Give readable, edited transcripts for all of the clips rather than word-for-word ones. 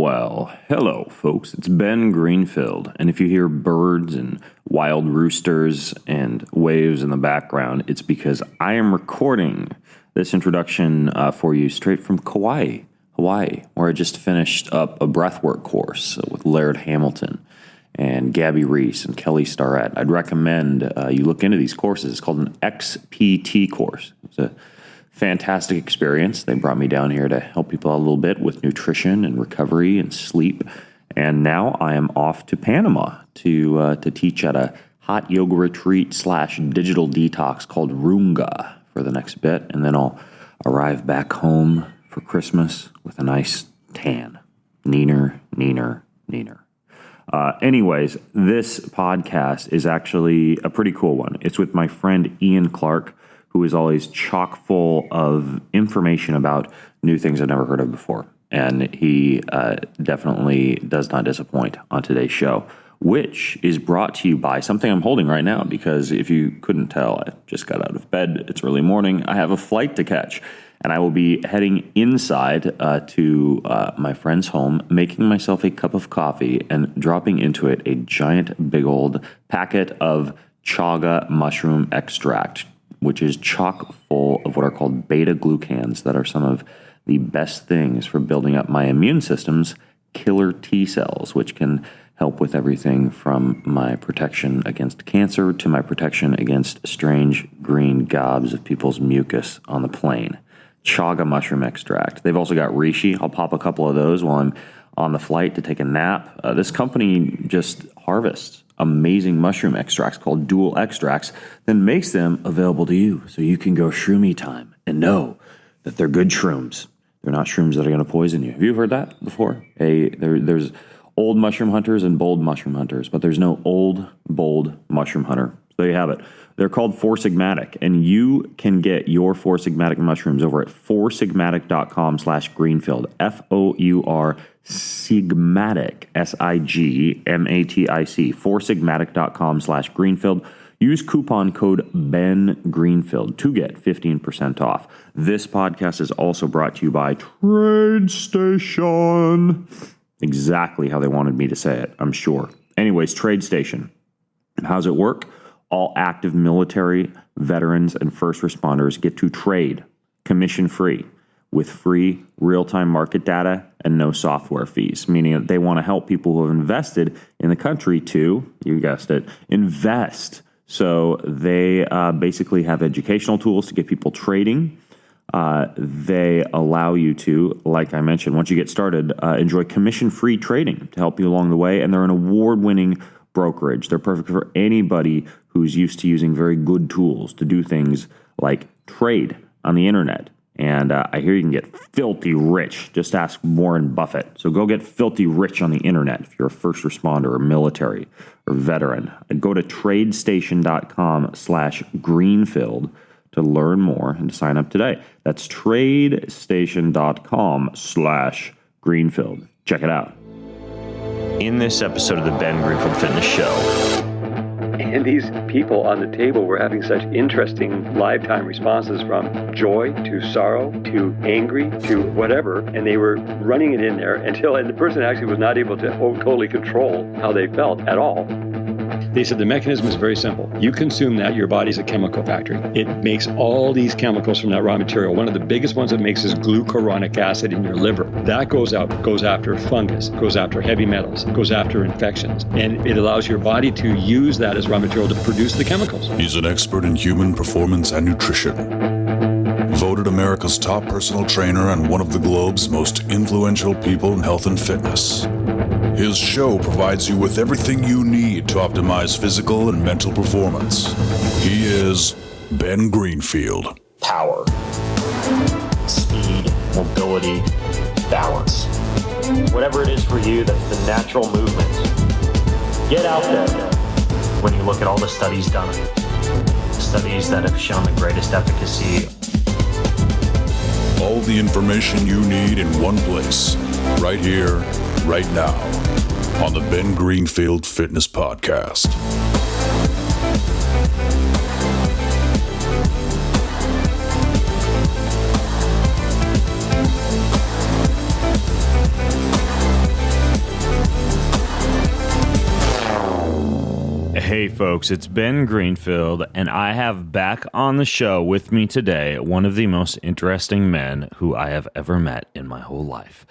Well, hello, folks. It's Ben Greenfield, and if you hear birds and wild roosters and waves in the background, it's because I am recording this introduction for you straight from Kauai, Hawaii, where I just finished up a breathwork course with Laird Hamilton and Gabby Reese and Kelly Starrett. I'd recommend you look into these courses. It's called an XPT course. It's a fantastic experience. They brought me down here to help people out a little bit with nutrition and recovery and sleep. And now I am off to Panama to teach at a hot yoga retreat / digital detox called Runga for the next bit. And then I'll arrive back home for Christmas with a nice tan. Neener. Anyways, this podcast is actually a pretty cool one. It's with my friend Ian Clark, who is always chock full of information about new things I've never heard of before. And he definitely does not disappoint on today's show, which is brought to you by something I'm holding right now, because if you couldn't tell, I just got out of bed. It's early morning. I have a flight to catch, and I will be heading inside to my friend's home, making myself a cup of coffee and dropping into it a giant, big old packet of chaga mushroom extract, which is chock full of what are called beta-glucans that are some of the best things for building up my immune system's killer T cells, which can help with everything from my protection against cancer to my protection against strange green gobs of people's mucus on the plane. Chaga mushroom extract. They've also got reishi. I'll pop a couple of those while I'm on the flight to take a nap. This company just harvests amazing mushroom extracts called dual extracts, then makes them available to you so you can go shroomy time and know that they're good shrooms. They're not shrooms that are going to poison you. Have you heard that before? There's old mushroom hunters and bold mushroom hunters, but there's no old, bold mushroom hunter. So there you have it. They're called Four Sigmatic, and you can get your Four Sigmatic mushrooms over at foursigmatic.com/Greenfield, FOUR Sigmatic, SIGMATIC, foursigmatic.com/Greenfield. Use coupon code BENGreenfield to get 15% off. This podcast is also brought to you by TradeStation. Exactly how they wanted me to say it, I'm sure. Anyways, TradeStation. How's it work? All active military, veterans, and first responders get to trade commission-free with free real-time market data and no software fees, meaning that they want to help people who have invested in the country to, you guessed it, invest. So they basically have educational tools to get people trading. They allow you to, like I mentioned, once you get started, enjoy commission-free trading to help you along the way, and they're an award-winning brokerage. They're perfect for anybody who's used to using very good tools to do things like trade on the internet. And I hear you can get filthy rich. Just ask Warren Buffett. So go get filthy rich on the internet if you're a first responder or military or veteran. And go to tradestation.com/Greenfield to learn more and to sign up today. That's tradestation.com/Greenfield. Check it out. In this episode of the Ben Greenfield Fitness Show. And these people on the table were having such interesting lifetime responses, from joy to sorrow to angry to whatever, and they were running it in there and the person actually was not able to totally control how they felt at all. They said the mechanism is very simple. You consume that, your body's a chemical factory. It makes all these chemicals from that raw material. One of the biggest ones it makes is glucuronic acid in your liver. That goes after fungus, goes after heavy metals, goes after infections, and it allows your body to use that as raw material to produce the chemicals. He's an expert in human performance and nutrition. Voted America's top personal trainer and one of the globe's most influential people in health and fitness. His show provides you with everything you need to optimize physical and mental performance. He is Ben Greenfield. Power, speed, mobility, balance. Whatever it is for you, that's the natural movement. Get out there. When you look at all the studies done, studies that have shown the greatest efficacy. All the information you need in one place, right here, right now, on the Ben Greenfield Fitness Podcast. Hey folks, it's Ben Greenfield, and I have back on the show with me today one of the most interesting men who I have ever met in my whole life.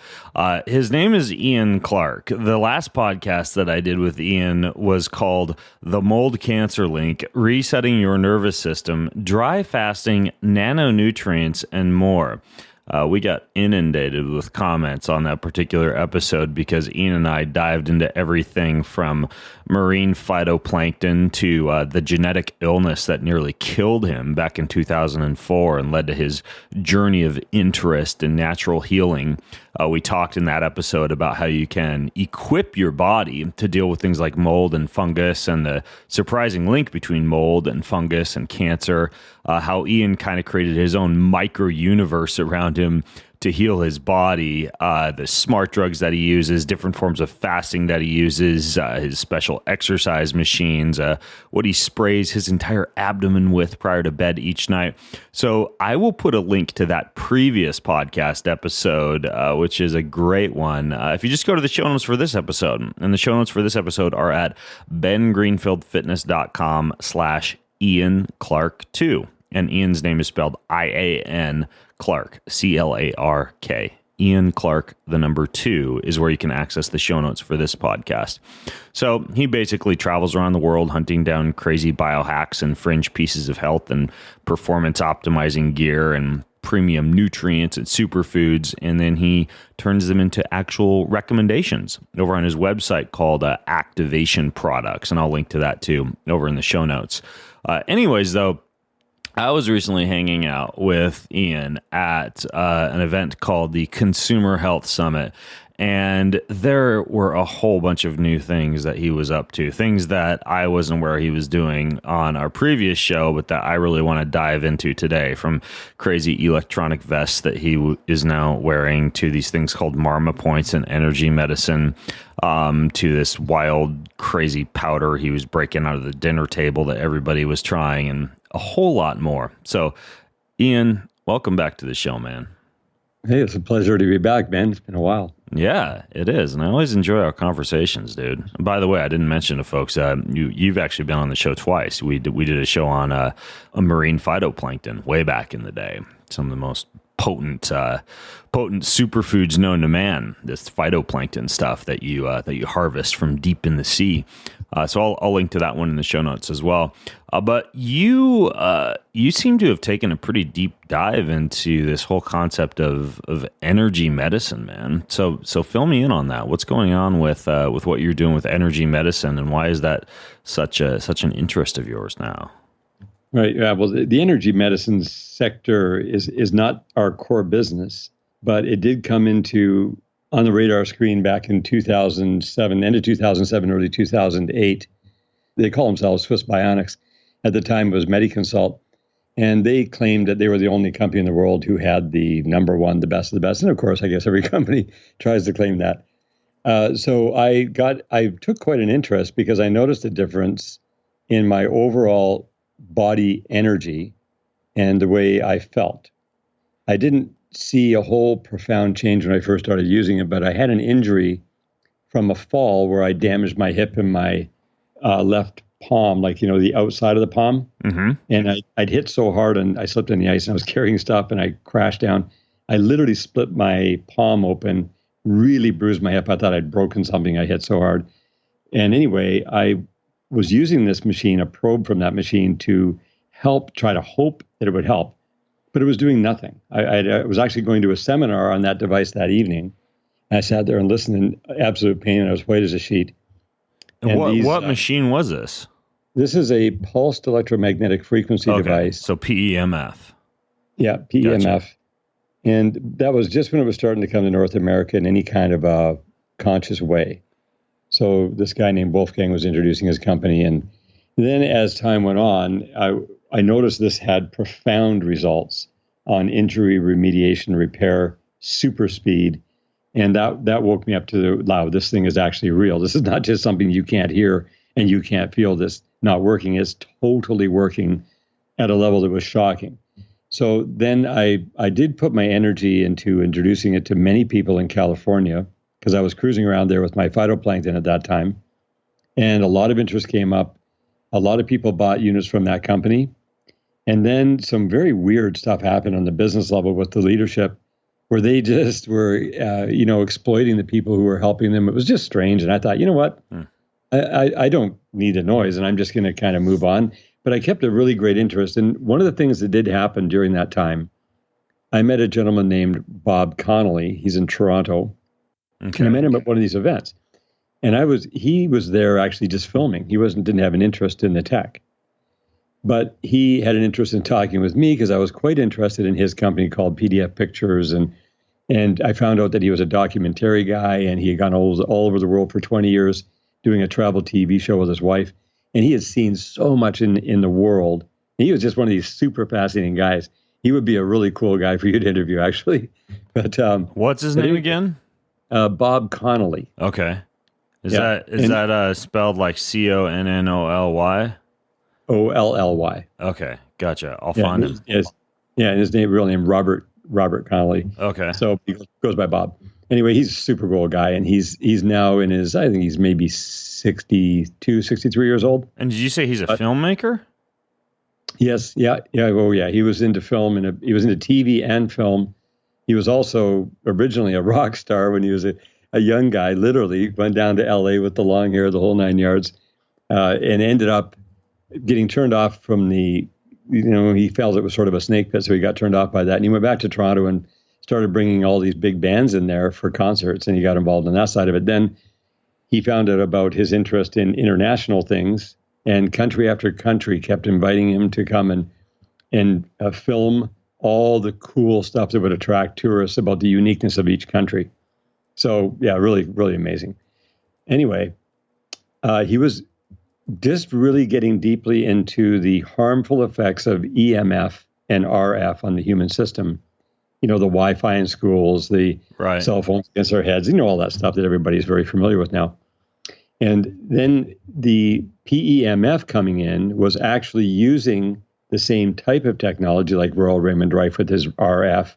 His name is Ian Clark. The last podcast that I did with Ian was called The Mold Cancer Link, Resetting Your Nervous System, Dry Fasting, Nanonutrients, and more. We got inundated with comments on that particular episode because Ian and I dived into everything from marine phytoplankton to the genetic illness that nearly killed him back in 2004 and led to his journey of interest in natural healing. We talked in that episode about how you can equip your body to deal with things like mold and fungus and the surprising link between mold and fungus and cancer, how Ian kind of created his own micro-universe around him to heal his body, the smart drugs that he uses, different forms of fasting that he uses, his special exercise machines, what he sprays his entire abdomen with prior to bed each night. So I will put a link to that previous podcast episode, which is a great one. If you just go to the show notes for this episode, and the show notes for this episode are at bengreenfieldfitness.com/Ian Clark 2. And Ian's name is spelled IAN Clark, CLARK. Ian Clark, the number 2, is where you can access the show notes for this podcast. So he basically travels around the world hunting down crazy biohacks and fringe pieces of health and performance optimizing gear and premium nutrients and superfoods, and then he turns them into actual recommendations over on his website called Activation Products, and I'll link to that too over in the show notes. Anyways, though, I was recently hanging out with Ian at an event called the Consumer Health Summit, and there were a whole bunch of new things that he was up to, things that I wasn't aware he was doing on our previous show, but that I really want to dive into today, from crazy electronic vests that he is now wearing to these things called Marma points and energy medicine, to this wild, crazy powder he was breaking out of the dinner table that everybody was trying, and a whole lot more. So, Ian, welcome back to the show, man. Hey, it's a pleasure to be back, man. It's been a while. Yeah, it is. And I always enjoy our conversations, dude. And by the way, I didn't mention to folks, you've actually been on the show twice. We did a show on a marine phytoplankton way back in the day. Some of the most potent superfoods known to man, this phytoplankton stuff that you harvest from deep in the sea. So I'll link to that one in the show notes as well. But you seem to have taken a pretty deep dive into this whole concept of energy medicine, man. So fill me in on that. What's going on with what you're doing with energy medicine, and why is that such an interest of yours now? Right. Yeah. Well, the energy medicine sector is not our core business, but it did come into on the radar screen back in 2007, end of 2007, early 2008. They call themselves Swiss Bionics. At the time, it was MediConsult. And they claimed that they were the only company in the world who had the number one, the best of the best. And of course, I guess every company tries to claim that. So I took quite an interest because I noticed a difference in my overall body energy and the way I felt. I didn't see a whole profound change when I first started using it, but I had an injury from a fall where I damaged my hip and my left palm, like, the outside of the palm. Mm-hmm. And I'd hit so hard and I slipped on the ice and I was carrying stuff and I crashed down. I literally split my palm open, really bruised my hip. I thought I'd broken something. I hit so hard. And anyway, I was using this machine, a probe from that machine, to try to hope that it would help. But it was doing nothing. I was actually going to a seminar on that device that evening. And I sat there and listened in absolute pain, and I was white as a sheet. And what machine was this? This is a pulsed electromagnetic frequency device. So PEMF. Yeah, PEMF. Gotcha. And that was just when it was starting to come to North America in any kind of a conscious way. So this guy named Wolfgang was introducing his company. And then as time went on, I noticed this had profound results on injury remediation, repair, super speed. And that woke me up to wow, this thing is actually real. This is not just something you can't hear and you can't feel this not working. It's totally working at a level that was shocking. So then I did put my energy into introducing it to many people in California because I was cruising around there with my phytoplankton at that time. And a lot of interest came up. A lot of people bought units from that company. And then some very weird stuff happened on the business level with the leadership where they just were, exploiting the people who were helping them. It was just strange. And I thought, you know what? I don't need the noise, and I'm just going to kind of move on. But I kept a really great interest. And one of the things that did happen during that time, I met a gentleman named Bob Connolly. He's in Toronto. Okay. And I met him at one of these events. And he was there actually just filming. He didn't have an interest in the tech. But he had an interest in talking with me because I was quite interested in his company called PDF Pictures. And I found out that he was a documentary guy, and he had gone all over the world for 20 years doing a travel TV show with his wife. And he had seen so much in the world. And he was just one of these super fascinating guys. He would be a really cool guy for you to interview, actually. But what's his name again? Bob Connolly. Okay. Is that spelled like Connolly? Olly. Okay, gotcha. I'll find him. And his real name Robert Connolly. Okay. So he goes by Bob. Anyway, he's a super cool guy, and he's now in his, I think he's maybe 62, 63 years old. And did you say he's a filmmaker? Yes. Yeah. Oh, yeah. He was into film, and he was into TV and film. He was also originally a rock star when he was a young guy. Literally went down to L.A. with the long hair, the whole 9 yards, and ended up getting turned off from he felt it was sort of a snake pit, so he got turned off by that. And he went back to Toronto and started bringing all these big bands in there for concerts, and he got involved in that side of it. Then he found out about his interest in international things, and country after country kept inviting him to come and film all the cool stuff that would attract tourists about the uniqueness of each country. So, yeah, really, really amazing. Anyway, he was just really getting deeply into the harmful effects of EMF and RF on the human system. The Wi-Fi in schools, the cell phones against our heads, all that stuff that everybody's very familiar with now. And then the PEMF coming in was actually using the same type of technology like Royal Raymond Rife with his RF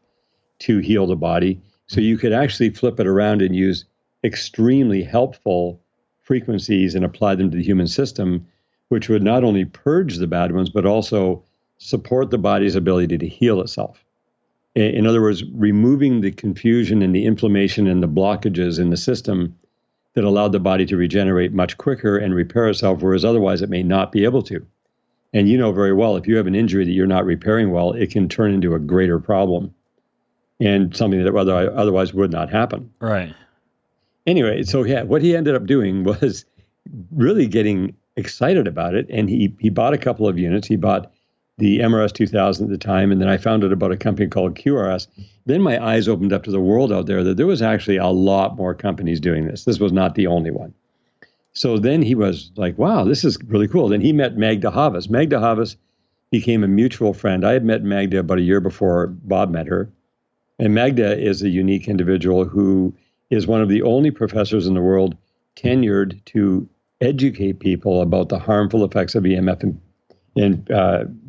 to heal the body. So you could actually flip it around and use extremely helpful frequencies and apply them to the human system, which would not only purge the bad ones, but also support the body's ability to heal itself. In other words, removing the confusion and the inflammation and the blockages in the system that allowed the body to regenerate much quicker and repair itself, whereas otherwise it may not be able to. And you know very well, if you have an injury that you're not repairing well, it can turn into a greater problem and something that otherwise would not happen. Right. Anyway, so yeah, what he ended up doing was really getting excited about it. And he bought a couple of units. He bought the MRS 2000 at the time. And then I found out about a company called QRS. Then my eyes opened up to the world out there that there was actually a lot more companies doing this. This was not the only one. So then he was like, wow, this is really cool. Then he met Magda Havas. Magda Havas became a mutual friend. I had met Magda about a year before Bob met her. And Magda is a unique individual who is one of the only professors in the world tenured to educate people about the harmful effects of EMF and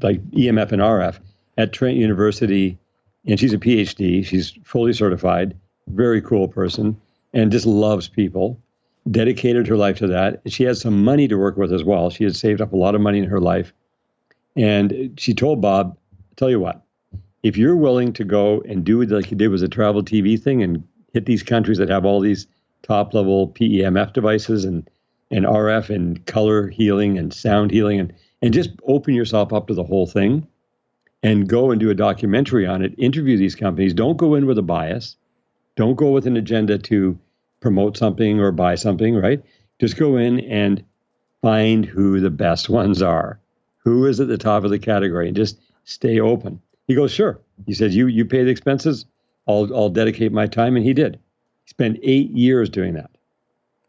like EMF and RF at Trent University. And she's a PhD. She's fully certified, very cool person, and just loves people, dedicated her life to that. She had some money to work with as well. She had saved up a lot of money in her life. And she told Bob, tell you what, if you're willing to go and do it like you did with a travel TV thing and hit these countries that have all these top level PEMF devices and RF and color healing and sound healing and just open yourself up to the whole thing and go and do a documentary on it, interview these companies. Don't go in with a bias. Don't go with an agenda to promote something or buy something, right? Just go in and find who the best ones are. Who is at the top of the category and just stay open. He goes, sure. He said, you pay the expenses. I'll dedicate my time. And he did. He spent 8 years doing that.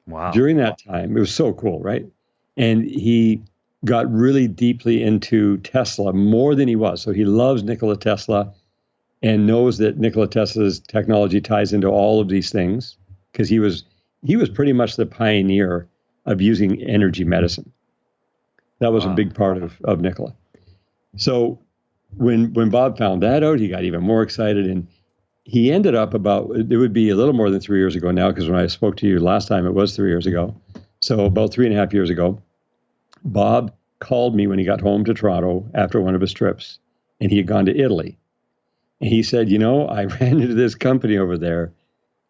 Wow. During that time, it was so cool, right? And he got really deeply into Tesla more than he was. So he loves Nicola Tesla and knows that Nicola Tesla's technology ties into all of these things because he was pretty much the pioneer of using energy medicine. That was a big part of Nicola. So when Bob found that out, he got even more excited. And he ended up it would be a little more than 3 years ago now, because when I spoke to you last time, it was 3 years ago. So about 3.5 years ago, Bob called me when he got home to Toronto after one of his trips, and he had gone to Italy. And he said, I ran into this company over there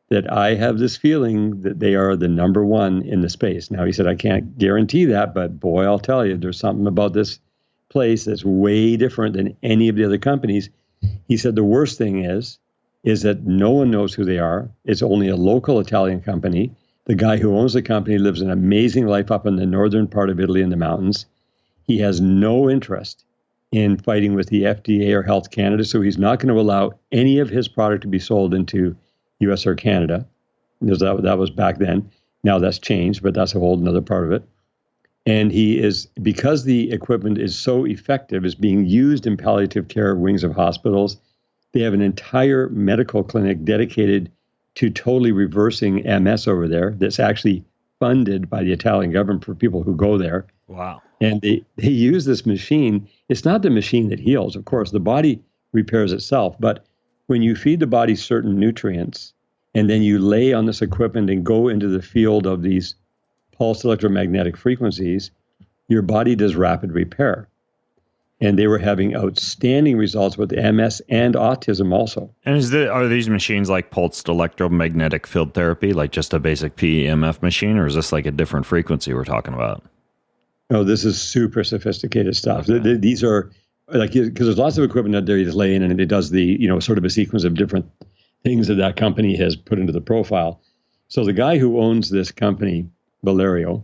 that I have this feeling that they are the number one in the space. Now, he said, I can't guarantee that, but boy, I'll tell you, there's something about this place that's way different than any of the other companies. He said the worst thing is that no one knows who they are. It's only a local Italian company. The guy who owns the company lives an amazing life up in the northern part of Italy in the mountains. He has no interest in fighting with the FDA or Health Canada, so he's not going to allow any of his product to be sold into US or Canada. That was back then. Now that's changed, but that's a whole another part of it. And he is, because the equipment is so effective, is being used in palliative care wings of hospitals. They have an entire medical clinic dedicated to totally reversing MS over there that's actually funded by the Italian government for people who go there. Wow. And they use this machine. It's not the machine that heals. Of course, the body repairs itself. But when you feed the body certain nutrients, and then you lay on this equipment and go into the field of these pulsed electromagnetic frequencies, your body does rapid repair. And they were having outstanding results with MS and autism also. And are these machines like pulsed electromagnetic field therapy, like just a basic PEMF machine, or is this like a different frequency we're talking about? No, this is super sophisticated stuff. Okay. These are like, because there's lots of equipment out there you just lay in, and it does the, sort of a sequence of different things that company has put into the profile. So the guy who owns this company, Valerio,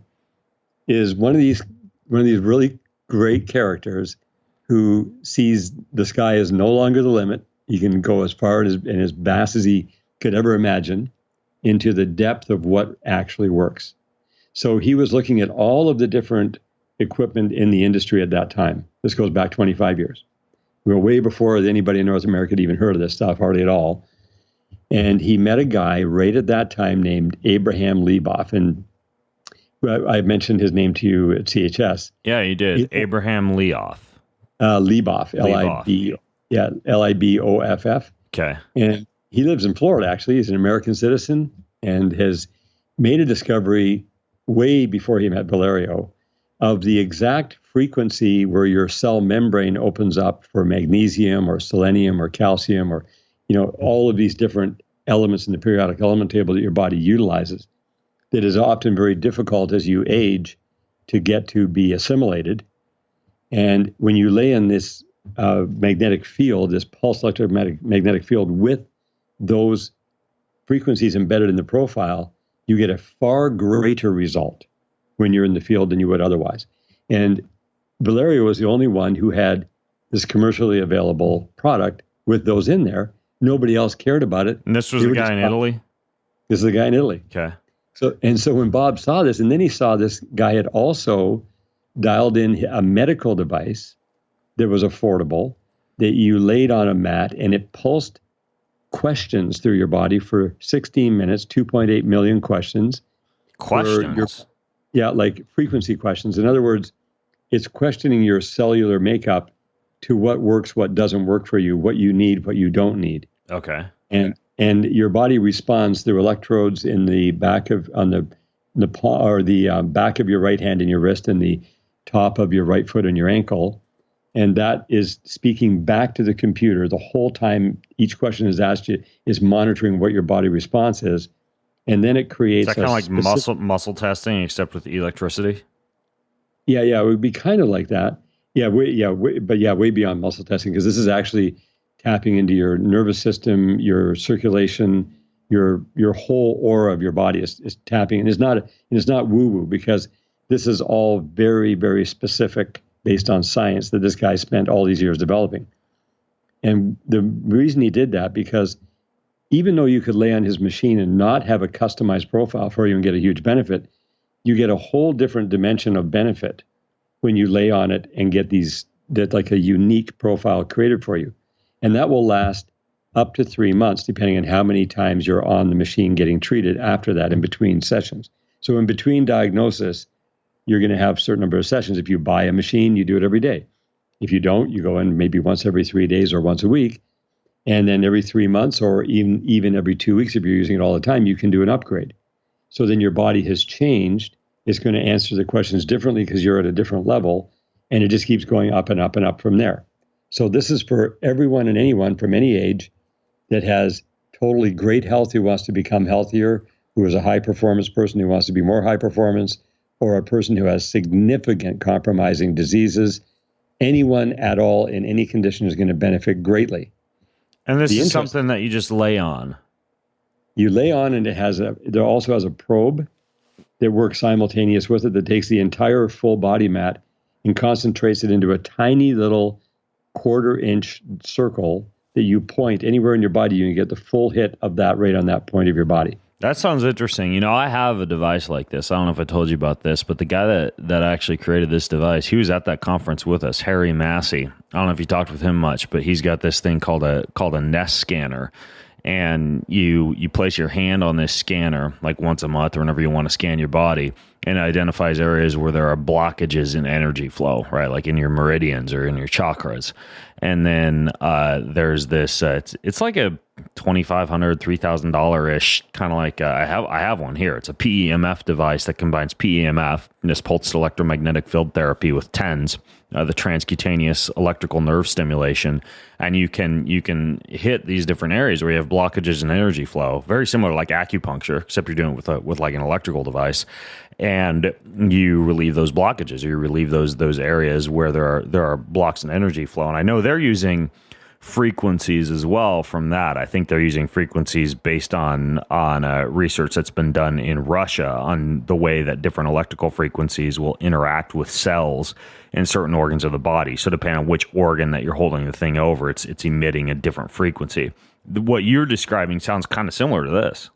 is one of these really great characters who sees the sky is no longer the limit. He can go as far and as vast as he could ever imagine into the depth of what actually works. So he was looking at all of the different equipment in the industry at that time. This goes back 25 years. We were way before anybody in North America had even heard of this stuff, hardly at all. And he met a guy right at that time named Abraham Leboff. And I mentioned his name to you at CHS. Yeah, you did. Abraham Leboff. Leboff, L-I-B, yeah, L-I-B-O-F-F. Okay. And he lives in Florida, actually. He's an American citizen and has made a discovery way before he met Valerio of the exact frequency where your cell membrane opens up for magnesium or selenium or calcium or, all of these different elements in the periodic element table that your body utilizes that is often very difficult as you age to get to be assimilated. And when you lay in this magnetic field, this pulse electromagnetic field with those frequencies embedded in the profile, you get a far greater result when you're in the field than you would otherwise. And Valerio was the only one who had this commercially available product with those in there. Nobody else cared about it. And this was the guy in Italy? This is the guy in Italy. Okay. So when Bob saw this, and then he saw this guy had also dialed in a medical device that was affordable, that you laid on a mat, and it pulsed questions through your body for 16 minutes, 2.8 million questions. Questions? Like frequency questions. In other words, it's questioning your cellular makeup to what works, what doesn't work for you, what you need, what you don't need. Okay. And your body responds through electrodes in the back of back of your right hand and your wrist and the top of your right foot and your ankle. And that is speaking back to the computer the whole time each question is asked you, is monitoring what your body response is. And then it creates Is that kind of like muscle testing except with electricity? Yeah, it would be kind of like that. Way beyond muscle testing, because this is actually tapping into your nervous system, your circulation, your whole aura of your body is tapping. And it's not woo-woo, because this is all very, very specific based on science that this guy spent all these years developing. And the reason he did that, because even though you could lay on his machine and not have a customized profile for you and get a huge benefit, you get a whole different dimension of benefit when you lay on it and get like a unique profile created for you. And that will last up to 3 months, depending on how many times you're on the machine getting treated after that in between sessions. So in between diagnosis, you're going to have a certain number of sessions. If you buy a machine, you do it every day. If you don't, you go in maybe once every 3 days or once a week. And then every 3 months or even every 2 weeks, if you're using it all the time, you can do an upgrade. So then your body has changed. It's going to answer the questions differently because you're at a different level. and it just keeps going up and up and up from there. So this is for everyone and anyone from any age that has totally great health who wants to become healthier, who is a high performance person who wants to be more high performance, or a person who has significant compromising diseases. Anyone at all in any condition is going to benefit greatly. And this is something that you just lay on. You lay on, and it also has a probe that works simultaneous with it that takes the entire full body mat and concentrates it into a tiny little 1/4-inch circle that you point anywhere in your body. You can get the full hit of that right on that point of your body. That sounds interesting. You know, I have a device like this. I don't know if I told you about this, but the guy that actually created this device, he was at that conference with us, Harry Massey. I don't know if you talked with him much, but he's got this thing called a Nest scanner. And you place your hand on this scanner like once a month or whenever you want to scan your body, and it identifies areas where there are blockages in energy flow, right? Like in your meridians or in your chakras. And then there's this, it's like a $2,500, $3,000-ish, kind of like, I have one here. It's a PEMF device that combines PEMF, this pulsed electromagnetic field therapy, with TENS, the transcutaneous electrical nerve stimulation. And you can hit these different areas where you have blockages in energy flow, very similar to like acupuncture, except you're doing it with like an electrical device. And you relieve those blockages, or you relieve those areas where there are blocks in energy flow. And I know they're using frequencies as well from that. I think they're using frequencies based on research that's been done in Russia on the way that different electrical frequencies will interact with cells in certain organs of the body. So depending on which organ that you're holding the thing over, it's emitting a different frequency. What you're describing sounds kind of similar to this.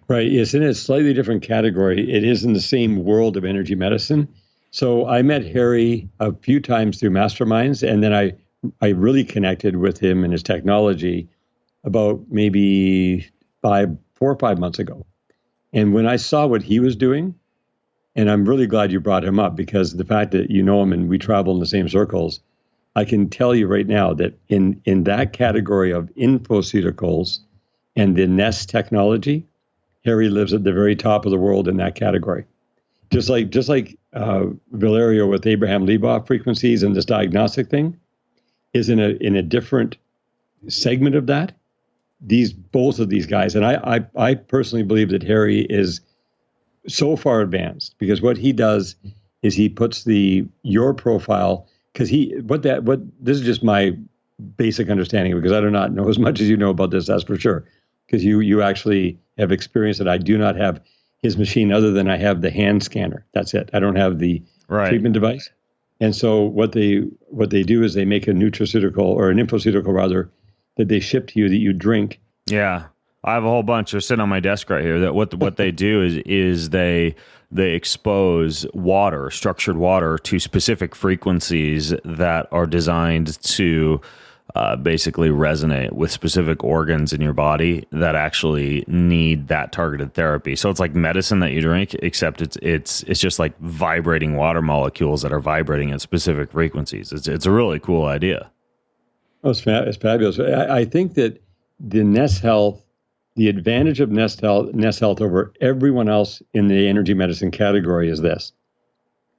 Right. It's in a slightly different category. It is in the same world of energy medicine. So I met Harry a few times through masterminds, and then I really connected with him and his technology about maybe 4 or 5 months ago. And when I saw what he was doing, and I'm really glad you brought him up, because the fact that you know him and we travel in the same circles, I can tell you right now that in that category of infoceuticals and the Nest technology, Harry lives at the very top of the world in that category. Just like Valerio with Abraham Leibov frequencies and this diagnostic thing is in a different segment of that. Both of these guys, and I personally believe that Harry is so far advanced, because what he does is he puts your profile, because this is just my basic understanding, because I do not know as much as you know about this, that's for sure, because you actually have experienced it. I do not have his machine, other than I have the hand scanner. That's it. I don't have the treatment device. And so what they do is they make a nutraceutical, or an infoceutical rather, that they ship to you that you drink. Yeah, I have a whole bunch. They're sitting on my desk right here. That what they do is they expose water, structured water, to specific frequencies that are designed to basically resonate with specific organs in your body that actually need that targeted therapy. So it's like medicine that you drink, except it's just like vibrating water molecules that are vibrating at specific frequencies. It's a really cool idea. Oh, it's fabulous. I think that the Nest Health, the advantage of Nest Health over everyone else in the energy medicine category is this.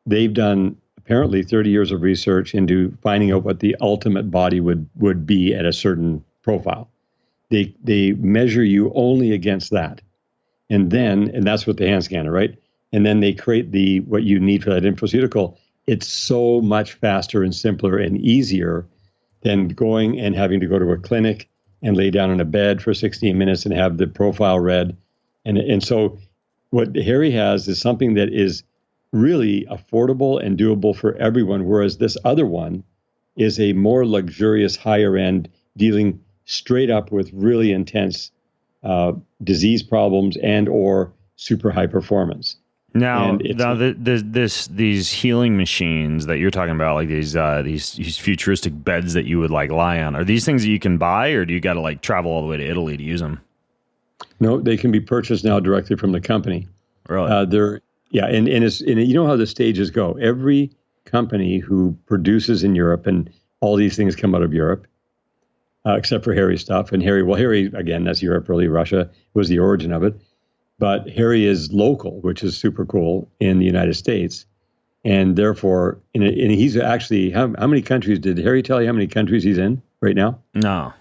They've done apparently 30 years of research into finding out what the ultimate body would be at a certain profile. They measure you only against that. And that's with the hand scanner, right? And then they create what you need for that infoceutical. It's so much faster and simpler and easier than going and having to go to a clinic and lay down on a bed for 16 minutes and have the profile read. And so what Harry has is something that is really affordable and doable for everyone, whereas this other one is a more luxurious, higher end, dealing straight up with really intense disease problems and or super high performance. Now these healing machines that you're talking about, like these futuristic beds that you would like lie on, are these things that you can buy, or do you got to like travel all the way to Italy to use them? No, they can be purchased now directly from the company. Really? Yeah, and you know how the stages go. Every company who produces in Europe, and all these things come out of Europe, except for Harry's stuff. And Harry, again, that's Europe, really. Russia was the origin of it. But Harry is local, which is super cool, in the United States. And therefore, and he's actually, how many countries, did Harry tell you how many countries he's in right now? No.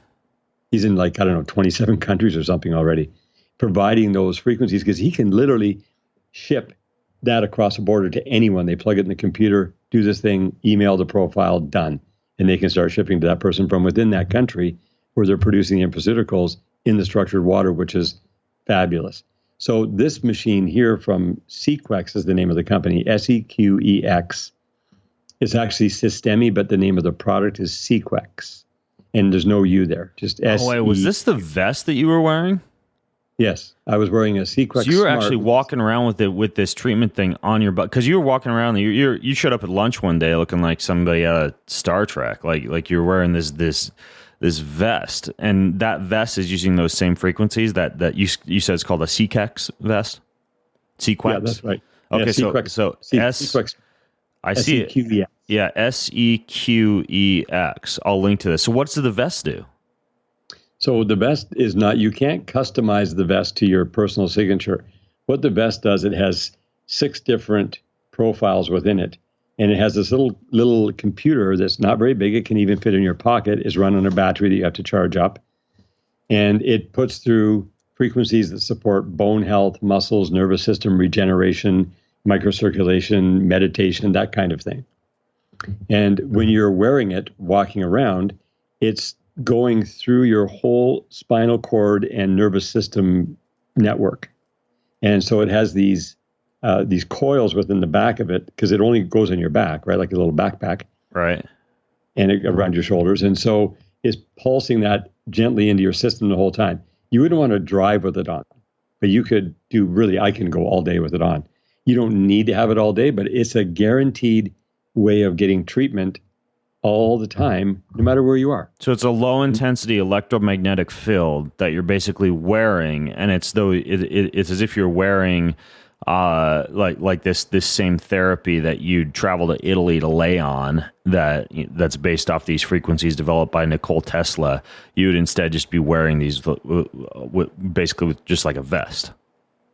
He's in 27 countries or something already, providing those frequencies, because he can literally ship that across the border to anyone. They plug it in the computer, do this thing, email the profile, done. And they can start shipping to that person from within that country where they're producing the infraceuticals in the structured water, which is fabulous. So this machine here from Sequex is the name of the company, Seqex. It's actually Systemi, but the name of the product is Sequex. And there's no U there, just S. Oh, wait, was this the vest that you were wearing? Yes, I was wearing a Sequex. So you were actually walking around with this treatment thing on your butt, because you were walking around. You showed up at lunch one day looking like somebody out of Star Trek, like you were wearing this vest, and that vest is using those same frequencies that you said it's called a Sequex vest. Sequex. Yeah, that's right. Okay, yeah, so Sequex. I see it. Yeah, Sequex. I'll link to this. So what does the vest do? So the vest is not, you can't customize the vest to your personal signature. What the vest does, it has 6 different profiles within it. And it has this little computer that's not very big. It can even fit in your pocket. It's run on a battery that you have to charge up. And it puts through frequencies that support bone health, muscles, nervous system regeneration, microcirculation, meditation, that kind of thing. And when you're wearing it, walking around, it's going through your whole spinal cord and nervous system network. And so it has these coils within the back of it, because it only goes on your back, right? Like a little backpack. Right. And around your shoulders. And so it's pulsing that gently into your system the whole time. You wouldn't want to drive with it on, but you could I can go all day with it on. You don't need to have it all day, but it's a guaranteed way of getting treatment all the time, no matter where you are. So it's a low intensity electromagnetic field that you're basically wearing, and it's as if you're wearing like this same therapy that you'd travel to Italy to lay on, that's based off these frequencies developed by Nicola Tesla. You would instead just be wearing these basically with just like a vest.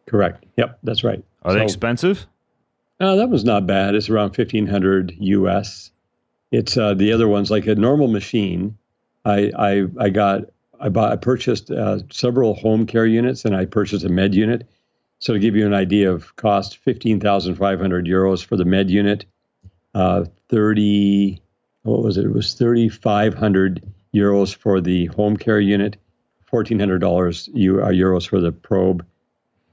Correct. Yep, that's right. Are they expensive? That was not bad. It's around $1,500 US. It's the other ones, like a normal machine. I purchased several home care units, and I purchased a med unit. So to give you an idea of cost, 15,500 euros for the med unit, 3,500 euros for the home care unit, $1,400 euros for the probe.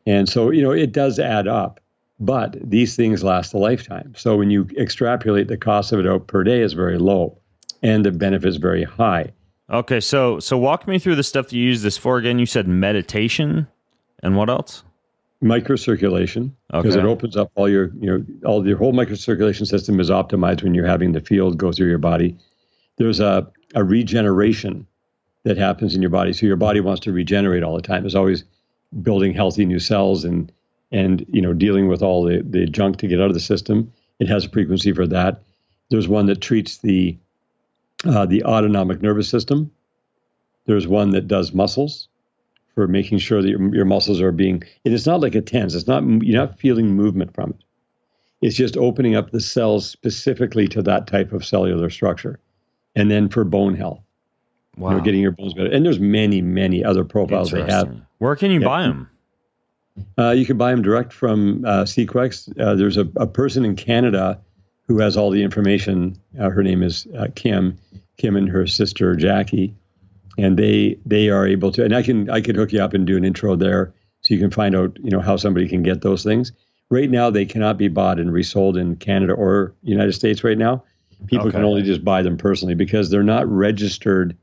And so, it does add up, but these things last a lifetime. So when you extrapolate the cost of it out per day, is very low and the benefit is very high. Okay. So walk me through the stuff that you use this for again. You said meditation and what else? Microcirculation, because it opens up all your whole microcirculation system is optimized when you're having the field go through your body. There's a regeneration that happens in your body. So your body wants to regenerate all the time. It's always building healthy new cells and dealing with all the junk to get out of the system. It has a frequency for that. There's one that treats the autonomic nervous system. There's one that does muscles, for making sure that your muscles are being, and it's not like a tense. It's not, you're not feeling movement from it. It's just opening up the cells specifically to that type of cellular structure. And then for bone health, getting your bones better. And there's many, many other profiles they have. Where can you buy them? You can buy them direct from Sequex. There's a person in Canada who has all the information. Her name is Kim and her sister Jackie. And they are able to, and I could hook you up and do an intro there so you can find out, how somebody can get those things. Right now, they cannot be bought and resold in Canada or United States right now. People can only just buy them personally because they're not registered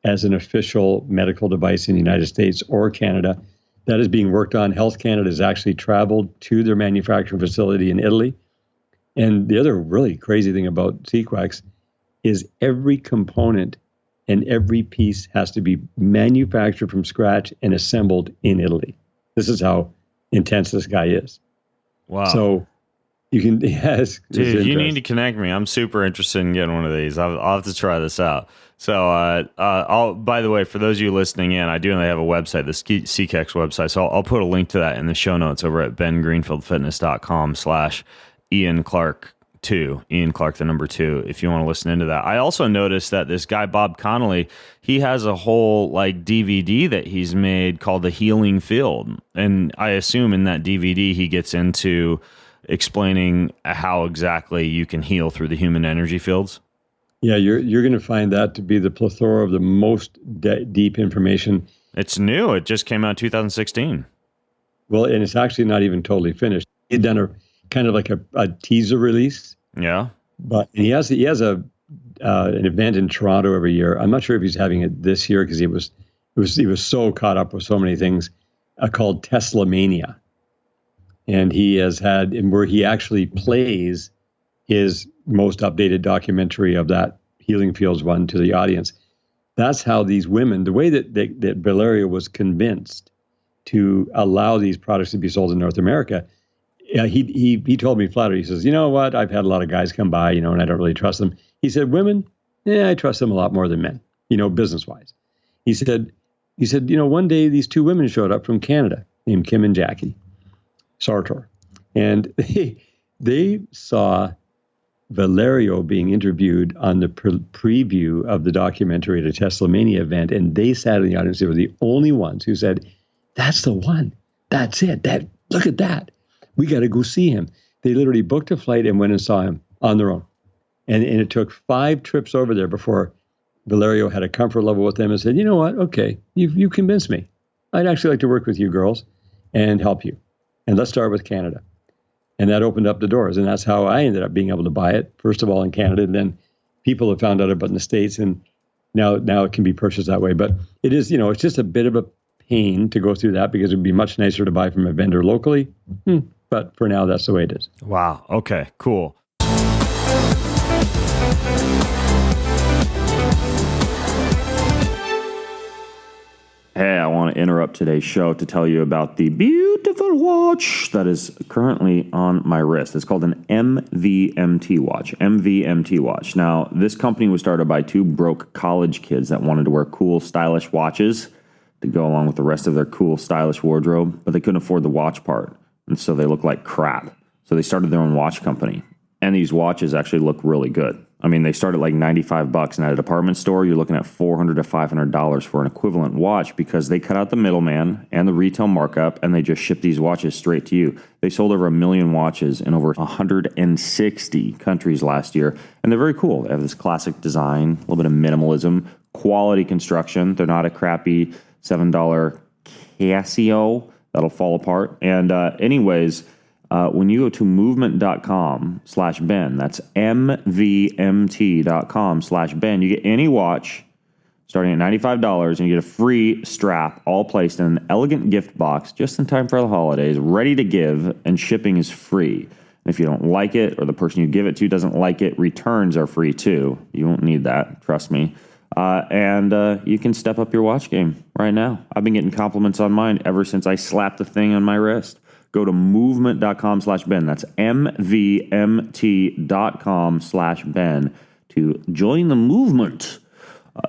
as an official medical device in the United States or Canada. That is being worked on. Health Canada has actually traveled to their manufacturing facility in Italy. And the other really crazy thing about Sequex is every component and every piece has to be manufactured from scratch and assembled in Italy. This is how intense this guy is. Wow. So you can, yes. Dude, you need to connect me. I'm super interested in getting one of these. I'll have to try this out. So, by the way, for those of you listening in, I do know they have a website, the Sequex website. So I'll put a link to that in the show notes over at bengreenfieldfitness.com/Ian Clark 2, Ian Clark, the number 2, if you want to listen into that. I also noticed that this guy, Bob Connolly, he has a whole like DVD that he's made called The Healing Field. And I assume in that DVD, he gets into explaining how exactly you can heal through the human energy fields. Yeah, you're going to find that to be the plethora of the most deep information. It's new. It just came out in 2016. Well, and it's actually not even totally finished. He'd done a kind of like a teaser release. Yeah. But he has an event in Toronto every year. I'm not sure if he's having it this year because he was so caught up with so many things, called Tesla Mania. And he has had, and where he actually plays his most updated documentary of that Healing Fields one to the audience. That's how these women, the way that Valerio was convinced to allow these products to be sold in North America, he told me flat out, he says, you know what, I've had a lot of guys come by, and I don't really trust them. He said, women, I trust them a lot more than men, business-wise. He said, one day these 2 women showed up from Canada named Kim and Jackie Sartor, and they saw Valerio being interviewed on the preview of the documentary at a Tesla Mania event, and they sat in the audience. They were the only ones who said, that's the one. That's it. Look at that. We got to go see him. They literally booked a flight and went and saw him on their own. And it took 5 trips over there before Valerio had a comfort level with them and said, you know what? Okay, you convinced me. I'd actually like to work with you girls and help you. And let's start with Canada. And that opened up the doors. And that's how I ended up being able to buy it, first of all, in Canada. And then people have found out about it in the States. And now it can be purchased that way. But it is, it's just a bit of a pain to go through that because it would be much nicer to buy from a vendor locally. But for now, that's the way it is. Wow. Okay, cool. Hey, I want to interrupt today's show to tell you about the beautiful watch that is currently on my wrist. It's called an MVMT watch. MVMT watch. Now, this company was started by 2 broke college kids that wanted to wear cool, stylish watches to go along with the rest of their cool, stylish wardrobe, but they couldn't afford the watch part, and so they look like crap. So they started their own watch company, and these watches actually look really good. I mean, they start at like $95, and at a department store, you're looking at $400 to $500 for an equivalent watch because they cut out the middleman and the retail markup, and they just ship these watches straight to you. They sold over 1 million watches in over 160 countries last year, and they're very cool. They have this classic design, a little bit of minimalism, quality construction. They're not a crappy $7 Casio that'll fall apart. And anyways, when you go to movement.com/Ben, that's MVMT.com/Ben, you get any watch starting at $95, and you get a free strap, all placed in an elegant gift box just in time for the holidays, ready to give, and shipping is free. And if you don't like it, or the person you give it to doesn't like it, returns are free too. You won't need that, trust me. And you can step up your watch game right now. I've been getting compliments on mine ever since I slapped the thing on my wrist. Go to movement.com/Ben. That's MVMT.com/Ben to join the movement.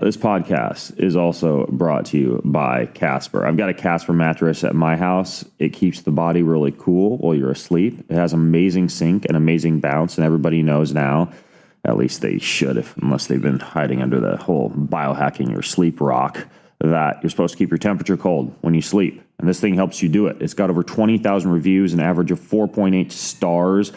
This podcast is also brought to you by Casper. I've got a Casper mattress at my house. It keeps the body really cool while you're asleep. It has amazing sink and amazing bounce, and everybody knows now, at least they should, unless they've been hiding under the whole biohacking your sleep rock, that you're supposed to keep your temperature cold when you sleep. And this thing helps you do it. It's got over 20,000 reviews, an average of 4.8 stars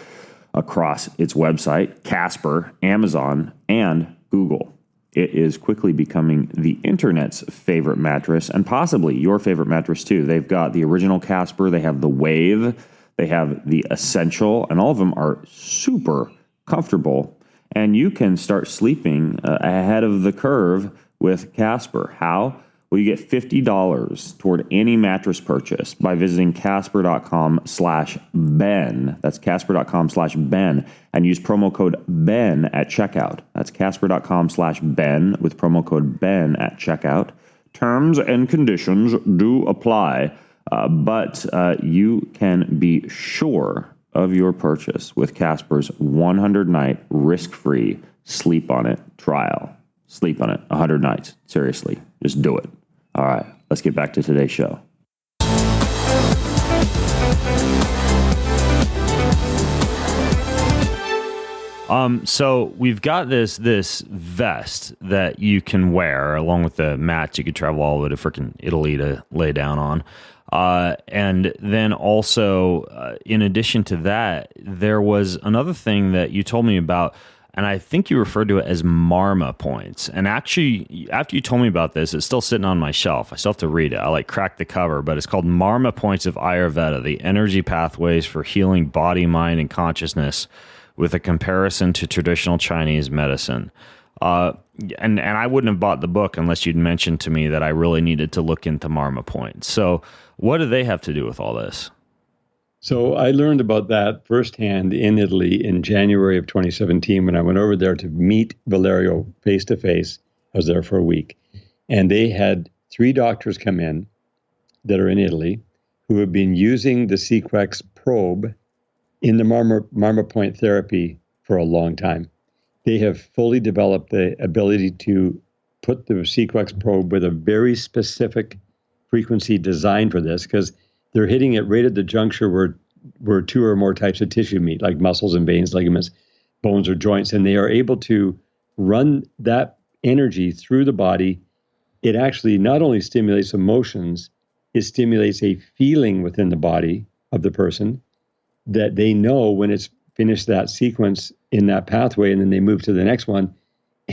across its website, Casper, Amazon, and Google. It is quickly becoming the internet's favorite mattress, and possibly your favorite mattress too. They've got the original Casper, they have the Wave, they have the Essential, and all of them are super comfortable. And you can start sleeping ahead of the curve with Casper. How? Well, you get $50 toward any mattress purchase by visiting Casper.com/Ben. That's Casper.com/Ben, and use promo code Ben at checkout. That's Casper.com/Ben with promo code Ben at checkout. Terms and conditions do apply, but you can be sure of your purchase with Casper's 100-night risk-free sleep on it trial. Sleep on it 100 nights. Seriously, just do it. All right, let's get back to today's show. So we've got this vest that you can wear along with the mats you could travel all the way to freaking Italy to lay down on. And then also, in addition to that, there was another thing that you told me about, and I think you referred to it as Marma points. And actually, after you told me about this, it's still sitting on my shelf. I still have to read it. I cracked the cover, but it's called Marma Points of Ayurveda, the energy pathways for healing body, mind, and consciousness with a comparison to traditional Chinese medicine. And I wouldn't have bought the book unless you'd mentioned to me that I really needed to look into Marma points. So what do they have to do with all this? So I learned about that firsthand in Italy in January of 2017 when I went over there to meet Valerio face to face. I was there for a week. And they had 3 doctors come in that are in Italy who have been using the Sequex probe in the Marma point therapy for a long time. They have fully developed the ability to put the Sequex probe with a very specific frequency designed for this, because they're hitting it right at the juncture where 2 or more types of tissue meet, like muscles and veins, ligaments, bones, or joints, and they are able to run that energy through the body. It actually not only stimulates emotions, it stimulates a feeling within the body of the person that they know when it's finished that sequence in that pathway, and then they move to the next one.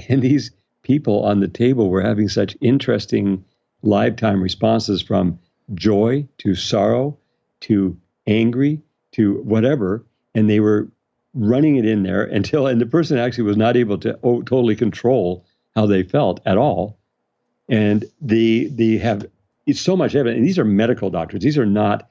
And these people on the table were having such interesting lifetime responses, from joy to sorrow to angry to whatever, and they were running it in there and the person actually was not able to totally control how they felt at all. And they have, it's so much evidence, and these are medical doctors. These are not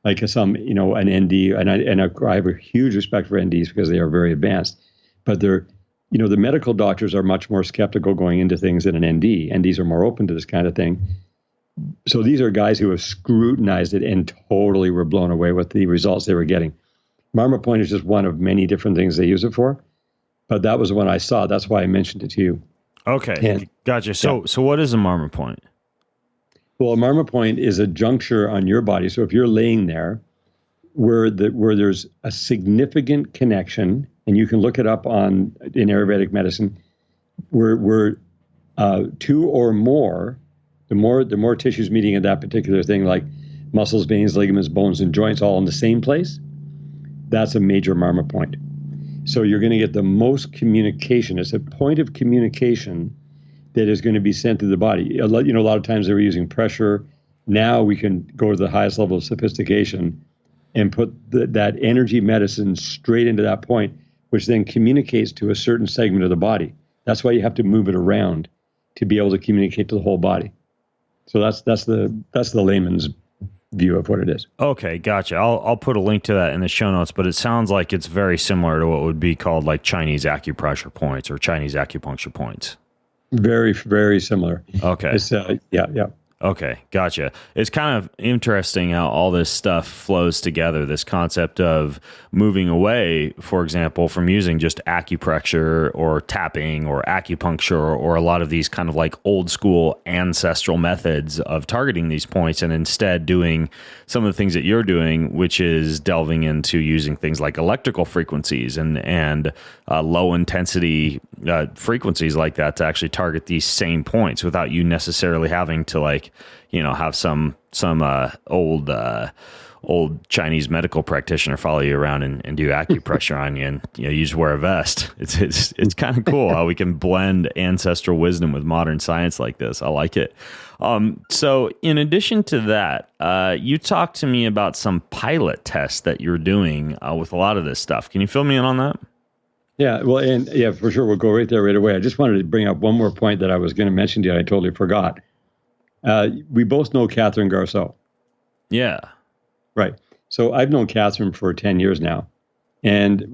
like an ND, and I have a huge respect for NDs because they are very advanced, but they're, the medical doctors are much more skeptical going into things than an ND. NDs are more open to this kind of thing. So these are guys who have scrutinized it and totally were blown away with the results they were getting. Marma point is just one of many different things they use it for, but that was the one I saw. That's why I mentioned it to you. Okay, and, gotcha. So what is a Marma point? Well, a Marma point is a juncture on your body. So if you're laying there where there's a significant connection, and you can look it up in Ayurvedic medicine, where 2 or more, the more tissues meeting at that particular thing, like muscles, veins, ligaments, bones, and joints, all in the same place, that's a major Marma point. So you're going to get the most communication. It's a point of communication that is going to be sent to the body. A lot of times they were using pressure. Now we can go to the highest level of sophistication and put that energy medicine straight into that point, which then communicates to a certain segment of the body. That's why you have to move it around to be able to communicate to the whole body. So that's the layman's view of what it is. Okay, gotcha. I'll put a link to that in the show notes, but it sounds like it's very similar to what would be called like Chinese acupressure points or Chinese acupuncture points. Very, very similar. Okay. It's, yeah. Okay, gotcha. It's kind of interesting how all this stuff flows together, this concept of moving away, for example, from using just acupressure or tapping or acupuncture or a lot of these kind of like old school ancestral methods of targeting these points, and instead doing some of the things that you're doing, which is delving into using things like electrical frequencies and low intensity frequencies like that to actually target these same points without you necessarily having to have some old Chinese medical practitioner follow you around and do acupressure on you, and you just wear a vest. It's kind of cool how we can blend ancestral wisdom with modern science like this. I like it. So in addition to that, you talked to me about some pilot tests that you're doing with a lot of this stuff. Can you fill me in on that? Yeah, well, and yeah, for sure. We'll go right there right away. I just wanted to bring up one more point that I was going to mention to you. I totally forgot. We both know Catherine Garceau. Yeah. Right. So I've known Catherine for 10 years now, and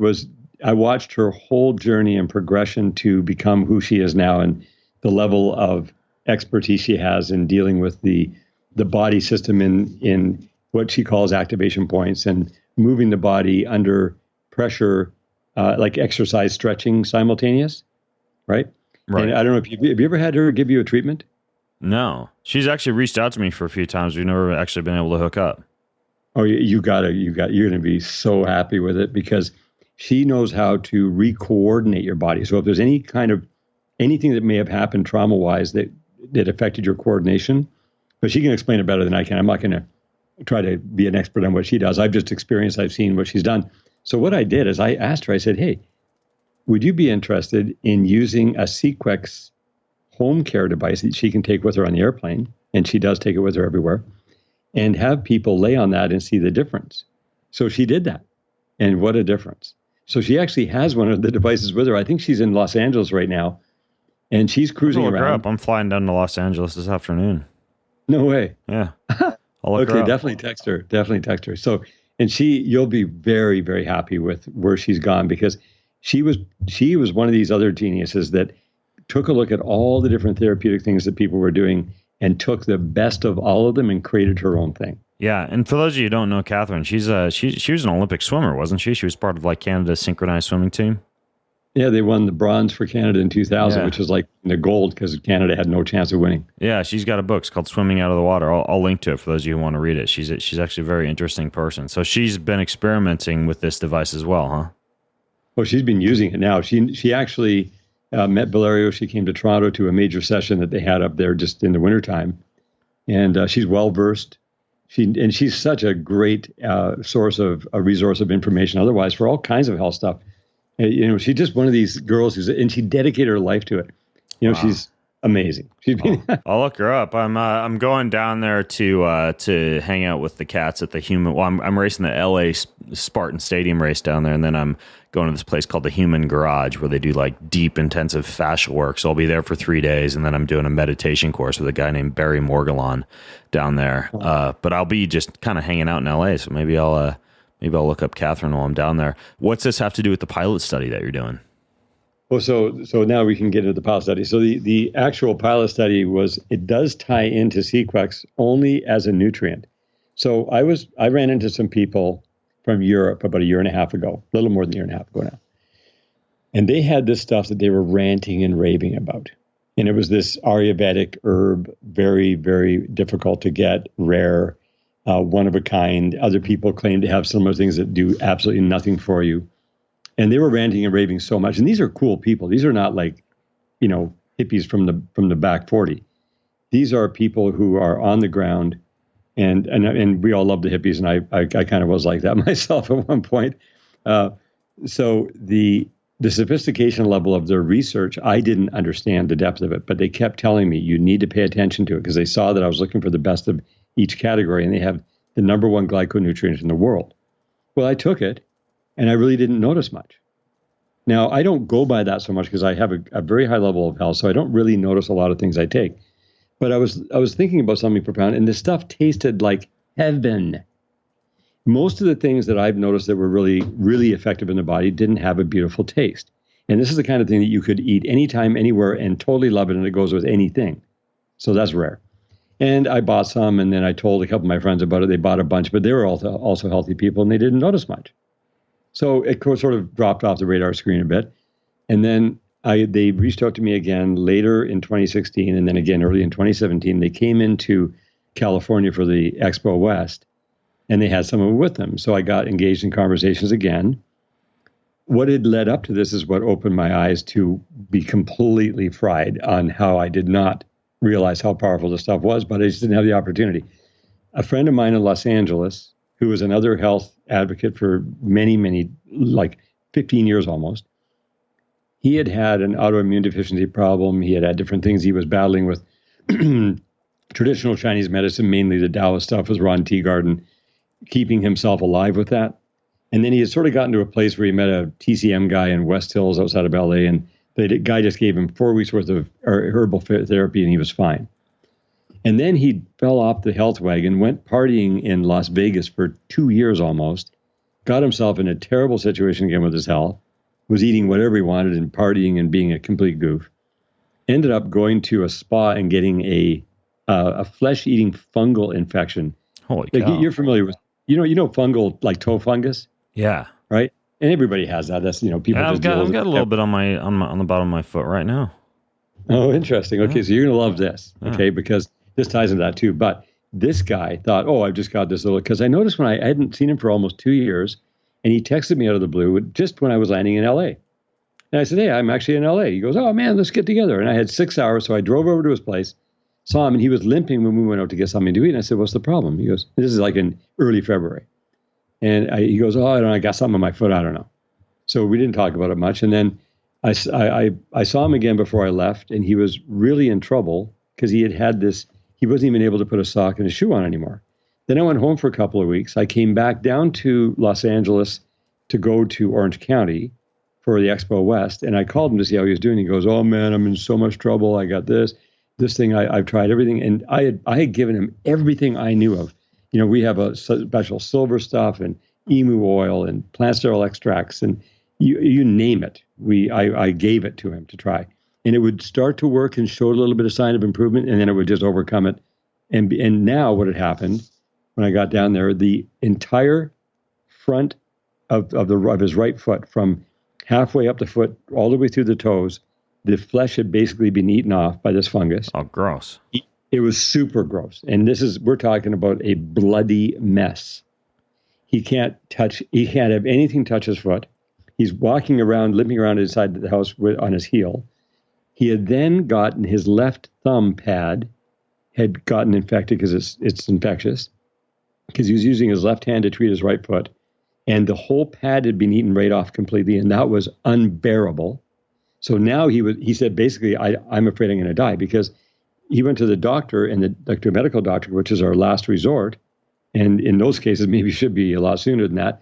I watched her whole journey and progression to become who she is now, and the level of expertise she has in dealing with the body system in what she calls activation points and moving the body under pressure, like exercise, stretching simultaneous. Right. Right. And I don't know if have you ever had her give you a treatment? No, she's actually reached out to me for a few times. We've never actually been able to hook up. Oh, you're going to be so happy with it, because she knows how to re-coordinate your body. So if there's anything that may have happened trauma-wise that affected your coordination, but she can explain it better than I can. I'm not going to try to be an expert on what she does. I've just experienced, I've seen what she's done. So what I did is I asked her, I said, hey, would you be interested in using a Sequex home care device that she can take with her on the airplane? And she does take it with her everywhere, and have people lay on that and see the difference. So she did that. And what a difference. So she actually has one of the devices with her. I think she's in Los Angeles right now, and she's cruising Look her around. up. I'm flying down to Los Angeles this afternoon. No way. Yeah. I'll look her Okay, up. definitely text her. Definitely text her. So, and you'll be very, very happy with where she's gone, because she was one of these other geniuses that took a look at all the different therapeutic things that people were doing and took the best of all of them and created her own thing. Yeah, and for those of you who don't know Catherine, she was an Olympic swimmer, wasn't she? She was part of like Canada's synchronized swimming team. Yeah, they won the bronze for Canada in 2000, which was like the gold because Canada had no chance of winning. Yeah, she's got a book. It's called Swimming Out of the Water. I'll link to it for those of you who want to read it. She's actually a very interesting person. So she's been experimenting with this device as well, huh? Well, she's been using it now. She actually met Valerio. She came to Toronto to a major session that they had up there just in the wintertime. And she's well-versed. She's such a great resource of information otherwise for all kinds of health stuff. She's just one of these girls and she dedicated her life to it. Wow. She's amazing. I'll look her up. I'm going down there to hang out with the cats at the Human. Well, I'm racing the LA Spartan Stadium race down there, and then I'm going to this place called the Human Garage where they do like deep, intensive fascial work. So I'll be there for 3 days, and then I'm doing a meditation course with a guy named Barry Morgulon down there. But I'll be just kind of hanging out in LA, so maybe I'll look up Catherine while I'm down there. What's this have to do with the pilot study that you're doing? Well, so now we can get into the pilot study. So the actual pilot study it does tie into Sequex only as a nutrient. So I ran into some people from Europe about a year and a half ago, a little more than a year and a half ago now. And they had this stuff that they were ranting and raving about. And it was this Ayurvedic herb, very, very difficult to get, rare, one of a kind. Other people claim to have similar things that do absolutely nothing for you. And they were ranting and raving so much. And these are cool people. These are not like, hippies from the back 40. These are people who are on the ground, and we all love the hippies, and I kind of was like that myself at one point. So the sophistication level of their research, I didn't understand the depth of it, but they kept telling me you need to pay attention to it because they saw that I was looking for the best of each category, and they have the number one glyconutrient in the world. Well, I took it, and I really didn't notice much. Now, I don't go by that so much because I have a very high level of health, so I don't really notice a lot of things I take. But I was thinking about something profound, and this stuff tasted like heaven. Most of the things that I've noticed that were really, really effective in the body didn't have a beautiful taste. And this is the kind of thing that you could eat anytime, anywhere, and totally love it, and it goes with anything. So that's rare. And I bought some, and then I told a couple of my friends about it. They bought a bunch, but they were also healthy people, and they didn't notice much. So it sort of dropped off the radar screen a bit. And then they reached out to me again later in 2016, and then again early in 2017. They came into California for the Expo West, and they had someone with them. So I got engaged in conversations again. What had led up to this is what opened my eyes to be completely fried on how I did not realize how powerful this stuff was, but I just didn't have the opportunity. A friend of mine in Los Angeles, who was another health advocate for many, many, like 15 years almost, he had an autoimmune deficiency problem. He had different things he was battling with. Traditional Chinese medicine, mainly the Taoist stuff, was Ron Teagarden, keeping himself alive with that. And then he had sort of gotten to a place where he met a TCM guy in West Hills outside of LA, and the guy just gave him 4 weeks worth of herbal therapy, and he was fine. And then he fell off the health wagon, went partying in Las Vegas for 2 years almost, got himself in a terrible situation again with his health, was eating whatever he wanted and partying and being a complete goof. Ended up going to a spa and getting a flesh-eating fungal infection. Holy cow. Like, you're familiar with, you know fungal, like toe fungus? Yeah. Right? And everybody has that. That's, people I've got a little bit on the bottom of my foot right now. Oh, interesting. Okay, so you're going to love this, okay, because this ties into that too. But this guy thought, I've just got this little, because I noticed when I hadn't seen him for almost 2 years, And he texted me out of the blue just when I was landing in LA. And I said, hey, I'm actually in LA. He goes, oh, man, let's get together. And I had 6 hours, so I drove over to his place, saw him, and he was limping when we went out to get something to eat. And I said, what's the problem? He goes, this is like in early February. And he goes, oh, I don't know, I got something on my foot, I don't know. So we didn't talk about it much. And then I saw him again before I left, and he was really in trouble because he had this, he wasn't even able to put a sock and a shoe on anymore. Then I went home for a couple of weeks. I came back down to Los Angeles to go to Orange County for the Expo West, and I called him to see how he was doing. He goes, oh man, I'm in so much trouble. I got this thing, I've tried everything. And I had given him everything I knew of. You know, we have a special silver stuff and emu oil and plant sterile extracts, and you name it. I gave it to him to try. And it would start to work and show a little bit of sign of improvement, and then it would just overcome it. And now what had happened when I got down there, the entire front of his right foot, from halfway up the foot all the way through the toes, the flesh had basically been eaten off by this fungus. Oh, gross. It was super gross. And we're talking about a bloody mess. He can't have anything touch his foot. He's walking around, limping around inside the house on his heel. He had then gotten his left thumb pad had gotten infected because it's infectious, because he was using his left hand to treat his right foot. And the whole pad had been eaten right off completely, and that was unbearable. So now he said, basically, I'm afraid I'm going to die, because he went to the doctor, and to a medical doctor, which is our last resort. And in those cases, maybe should be a lot sooner than that,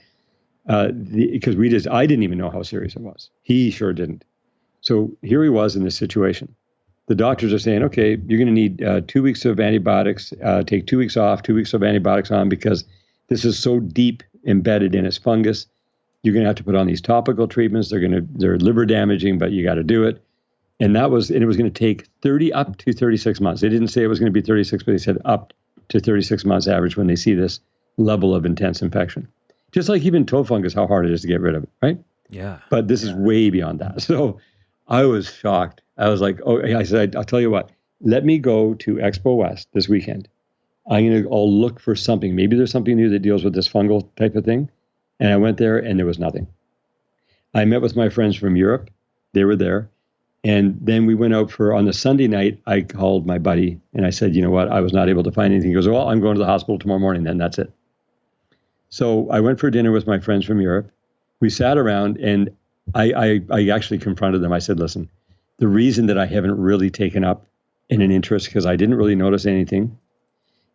because I didn't even know how serious it was. He sure didn't. So here he was in this situation. The doctors are saying, okay, you're going to need 2 weeks of antibiotics, take 2 weeks off, 2 weeks of antibiotics on, because this is so deep embedded in his fungus. You're going to have to put on these topical treatments. They're liver damaging, but you got to do it. And it was going to take up to 36 months. They didn't say it was going to be 36, but they said up to 36 months average when they see this level of intense infection. Just like even toe fungus, how hard it is to get rid of it, right? Yeah. But this is way beyond that. So I was shocked. I was like, I said, I'll tell you what, let me go to Expo West this weekend. I'll look for something. Maybe there's something new that deals with this fungal type of thing. And I went there and there was nothing. I met with my friends from Europe. They were there. And then we went out on the Sunday night. I called my buddy and I said, you know what? I was not able to find anything. He goes, well, I'm going to the hospital tomorrow morning. Then that's it. So I went for dinner with my friends from Europe. We sat around and I actually confronted them. I said, listen, the reason that I haven't really taken up in an interest, because I didn't really notice anything.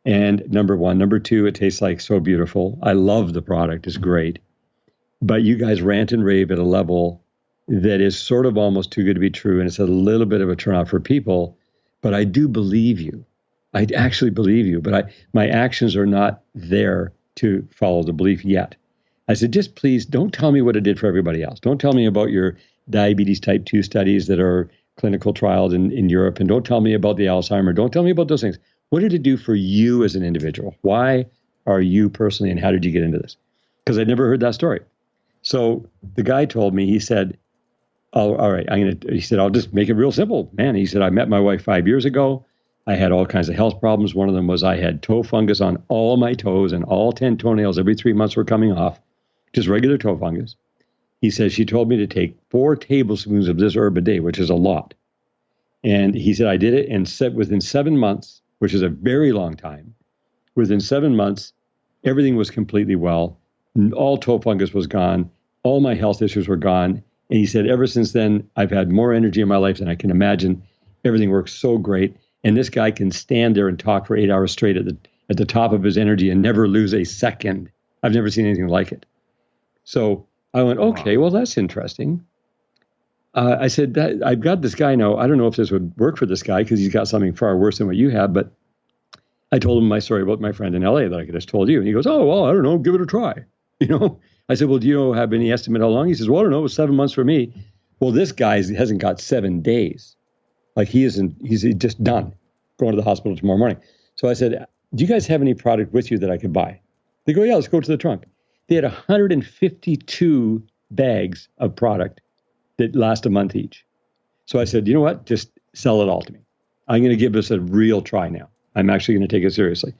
And number one. Number two, it tastes like so beautiful. I love the product. It's great. But you guys rant and rave at a level that is sort of almost too good to be true. And it's a little bit of a turnoff for people. But I do believe you. I actually believe you. But my actions are not there to follow the belief yet. I said, just please don't tell me what it did for everybody else. Don't tell me about your diabetes type 2 studies that are clinical trials in Europe. And don't tell me about the Alzheimer. Don't tell me about those things. What did it do for you as an individual? Why are you personally, and how did you get into this? Because I'd never heard that story. So the guy told me, he said, oh, all right, he said, I'll just make it real simple, man. He said, I met my wife 5 years ago. I had all kinds of health problems. One of them was I had toe fungus on all my toes, and all 10 toenails every 3 months were coming off, just regular toe fungus. He says, she told me to take 4 tablespoons of this herb a day, which is a lot. And he said, I did it, and within 7 months, which is a very long time, within 7 months, everything was completely well. All toe fungus was gone. All my health issues were gone. And he said, ever since then, I've had more energy in my life than I can imagine. Everything works so great. And this guy can stand there and talk for 8 hours straight at the top of his energy and never lose a second. I've never seen anything like it. So I went, okay, well, that's interesting. I said, I've got this guy now. I don't know if this would work for this guy because he's got something far worse than what you have. But I told him my story about my friend in LA that I could have told you. And he goes, oh, well, I don't know. Give it a try. You know, I said, well, do you have any estimate how long? He says, well, I don't know. It was 7 months for me. Well, this guy hasn't got 7 days. Like he's just done going to the hospital tomorrow morning. So I said, do you guys have any product with you that I could buy? They go, yeah, let's go to the trunk. They had 152 bags of product that last a month each. So I said, you know what? Just sell it all to me. I'm going to give this a real try now. I'm actually going to take it seriously.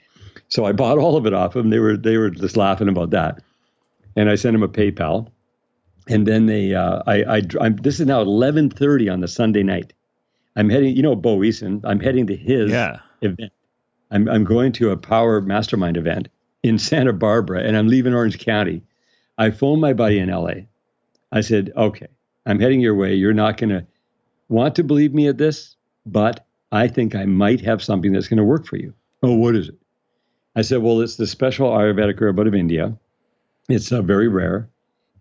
So I bought all of it off them. They were just laughing about that. and I sent him a PayPal. And then this is now 11:30 on the Sunday night. I'm heading, Bo Eason, I'm heading to his event. I'm going to a power mastermind event in Santa Barbara, and I'm leaving Orange County. I phoned my buddy in LA. I said, okay, I'm heading your way. You're not going to want to believe me at this, but I think I might have something that's going to work for you. Oh, what is it? I said, well, it's the special Ayurvedic herb out of India. It's very rare.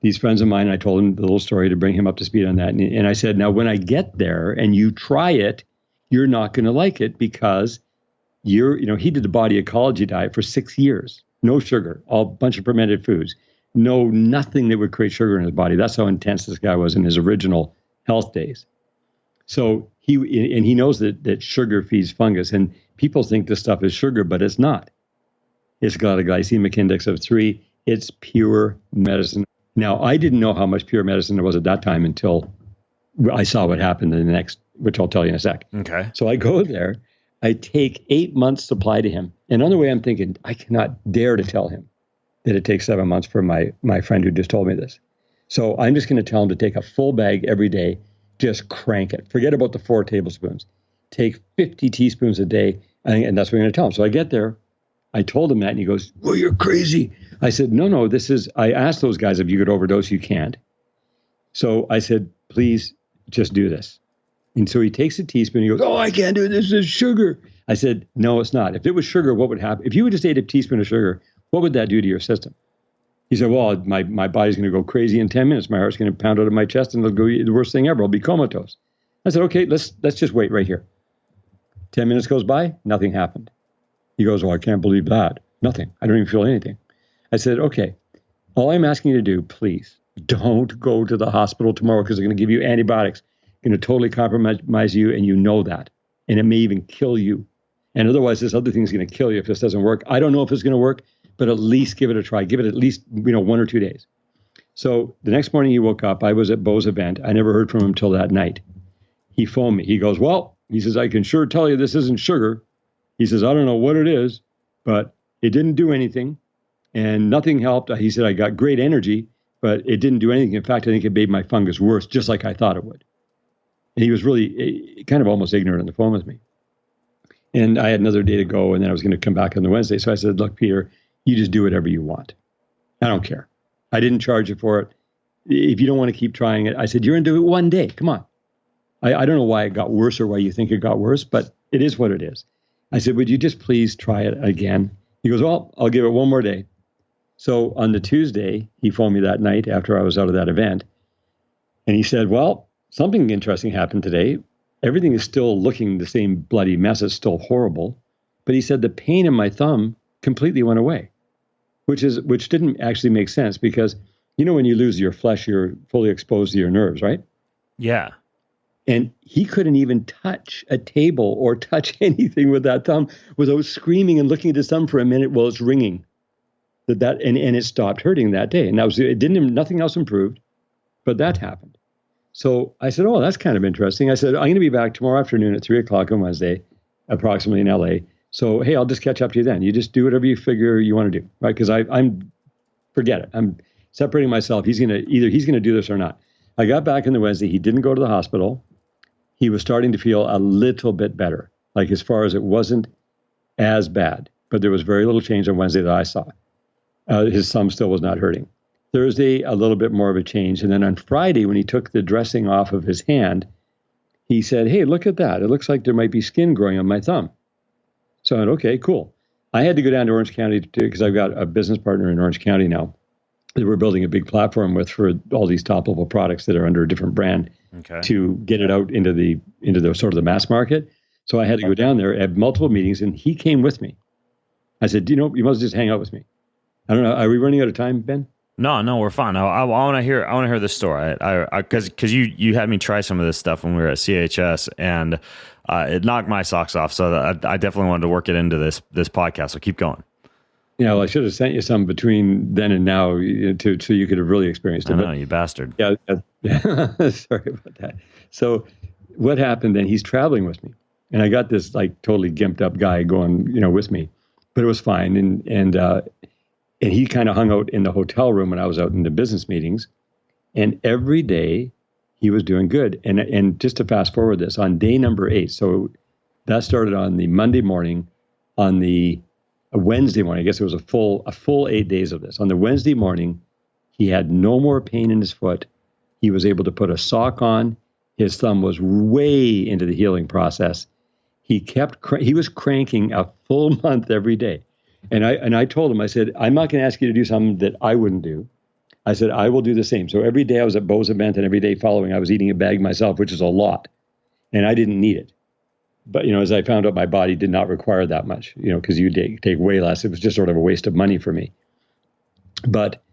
These friends of mine, I told him the little story to bring him up to speed on that. And I said, now, when I get there and you try it, you're not going to like it because he did the body ecology diet for 6 years. No sugar, all bunch of fermented foods. Nothing that would create sugar in his body. That's how intense this guy was in his original health days. So he knows that sugar feeds fungus. And people think this stuff is sugar, but it's not. It's got a glycemic index of 3. It's pure medicine. Now, I didn't know how much pure medicine there was at that time until I saw what happened in the next, which I'll tell you in a sec. Okay. So I go there. I take 8 months supply to him. And on the way, I'm thinking, I cannot dare to tell him that it takes 7 months for my friend who just told me this. So I'm just going to tell him to take a full bag every day. Just crank it. Forget about the 4 tablespoons. Take 50 teaspoons a day. And that's what I'm going to tell him. So I get there. I told him that, and he goes, well, you're crazy. I said, no, I asked those guys if you could overdose, you can't. So I said, please just do this. And so he takes a teaspoon, he goes, oh, I can't do it, this is sugar. I said, no, it's not. If it was sugar, what would happen? If you would just ate a teaspoon of sugar, what would that do to your system? He said, well, my body's going to go crazy in 10 minutes. My heart's going to pound out of my chest, and it'll go the worst thing ever. I'll be comatose. I said, okay, let's just wait right here. 10 minutes goes by, nothing happened. He goes, well, I can't believe that. Nothing. I don't even feel anything. I said, okay, all I'm asking you to do, please, don't go to the hospital tomorrow because they're going to give you antibiotics. Going to totally compromise you, and you know that. And it may even kill you. And otherwise, this other thing is going to kill you if this doesn't work. I don't know if it's going to work, but at least give it a try. Give it at least 1 or 2 days. So the next morning he woke up. I was at Bo's event. I never heard from him till that night. He phoned me. He goes, well, he says, I can sure tell you this isn't sugar. He says, I don't know what it is, but it didn't do anything and nothing helped. He said, I got great energy, but it didn't do anything. In fact, I think it made my fungus worse, just like I thought it would. And he was really kind of almost ignorant on the phone with me. And I had another day to go, and then I was going to come back on the Wednesday. So I said, look, Peter, you just do whatever you want. I don't care. I didn't charge you for it. If you don't want to keep trying it, I said, you're going to do it one day. Come on. I don't know why it got worse or why you think it got worse, but it is what it is. I said, would you just please try it again? He goes, well, I'll give it one more day. So on the Tuesday, he phoned me that night after I was out of that event. And he said, well, something interesting happened today. Everything is still looking the same bloody mess. It's still horrible. But he said the pain in my thumb completely went away, which didn't actually make sense because, when you lose your flesh, you're fully exposed to your nerves, right? Yeah. And he couldn't even touch a table or touch anything with that thumb without screaming and looking at his thumb for a minute while it's ringing. And it stopped hurting that day. And nothing else improved, but that happened. So I said, oh, that's kind of interesting. I said, I'm going to be back tomorrow afternoon at 3:00 on Wednesday, approximately in LA. So, hey, I'll just catch up to you then. You just do whatever you figure you want to do, right? Because forget it. I'm separating myself. He's going to do this or not. I got back on the Wednesday. He didn't go to the hospital. He was starting to feel a little bit better, like as far as it wasn't as bad, but there was very little change on Wednesday that I saw. His thumb still was not hurting. Thursday, a little bit more of a change. And then on Friday, when he took the dressing off of his hand, he said, hey, look at that. It looks like there might be skin growing on my thumb. So I went, okay, cool. I had to go down to Orange County because I've got a business partner in Orange County now that we're building a big platform with for all these top-level products that are under a different brand to get it out into the sort of the mass market. So I had to go down there, have multiple meetings, and he came with me. I said, you must just hang out with me. I don't know. Are we running out of time, Ben? No, we're fine. I want to hear this story. Because you had me try some of this stuff when we were at CHS, and it knocked my socks off. So I definitely wanted to work it into this podcast. So keep going. Well, I should have sent you some between then and now so you could have really experienced it. I know, you bastard. Yeah. Sorry about that. So what happened then? He's traveling with me, and I got this like totally gimped up guy going, with me, but it was fine. And And he kind of hung out in the hotel room when I was out in the business meetings. And every day he was doing good. And just to fast forward this, on day number 8, so that started on the Monday morning, on the Wednesday morning, I guess it was a full 8 days of this. On the Wednesday morning, he had no more pain in his foot. He was able to put a sock on. His thumb was way into the healing process. He was cranking a full month every day. And I told him, I said, I'm not going to ask you to do something that I wouldn't do. I said, I will do the same. So every day I was at Bo's event, and every day following, I was eating a bag myself, which is a lot. And I didn't need it. But, as I found out, my body did not require that much, because you take way less. It was just sort of a waste of money for me. But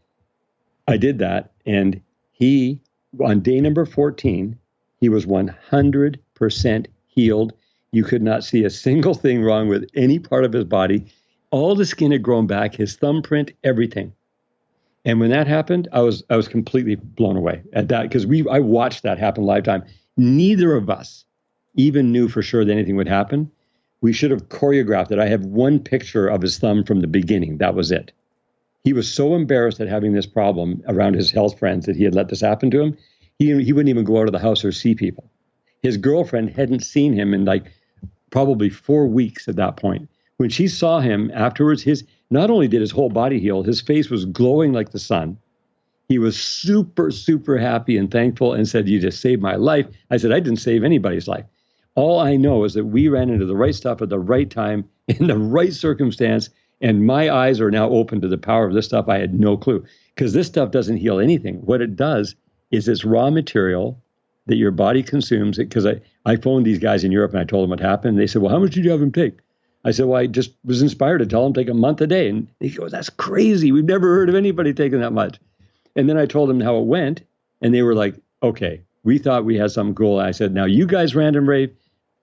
I did that. And he, on day number 14, he was 100% healed. You could not see a single thing wrong with any part of his body. All the skin had grown back, his thumbprint, everything. And when that happened, I was completely blown away at that, because I watched that happen live time. Neither of us even knew for sure that anything would happen. We should have choreographed it. I have one picture of his thumb from the beginning. That was it. He was so embarrassed at having this problem around his health friends that he had let this happen to him. He wouldn't even go out of the house or see people. His girlfriend hadn't seen him in probably 4 weeks at that point. When she saw him afterwards, not only did his whole body heal, his face was glowing like the sun. He was super, super happy and thankful and said, "You just saved my life." I said, "I didn't save anybody's life. All I know is that we ran into the right stuff at the right time in the right circumstance, and my eyes are now open to the power of this stuff." I had no clue, because this stuff doesn't heal anything. What it does is it's raw material that your body consumes. Because I phoned these guys in Europe and I told them what happened. They said, "Well, how much did you have him take?" I said, "Well, I just was inspired to tell him take a month a day." And he goes, "That's crazy. We've never heard of anybody taking that much." And then I told them how it went. And they were like, "Okay, we thought we had something cool." And I said, "Now you guys random rave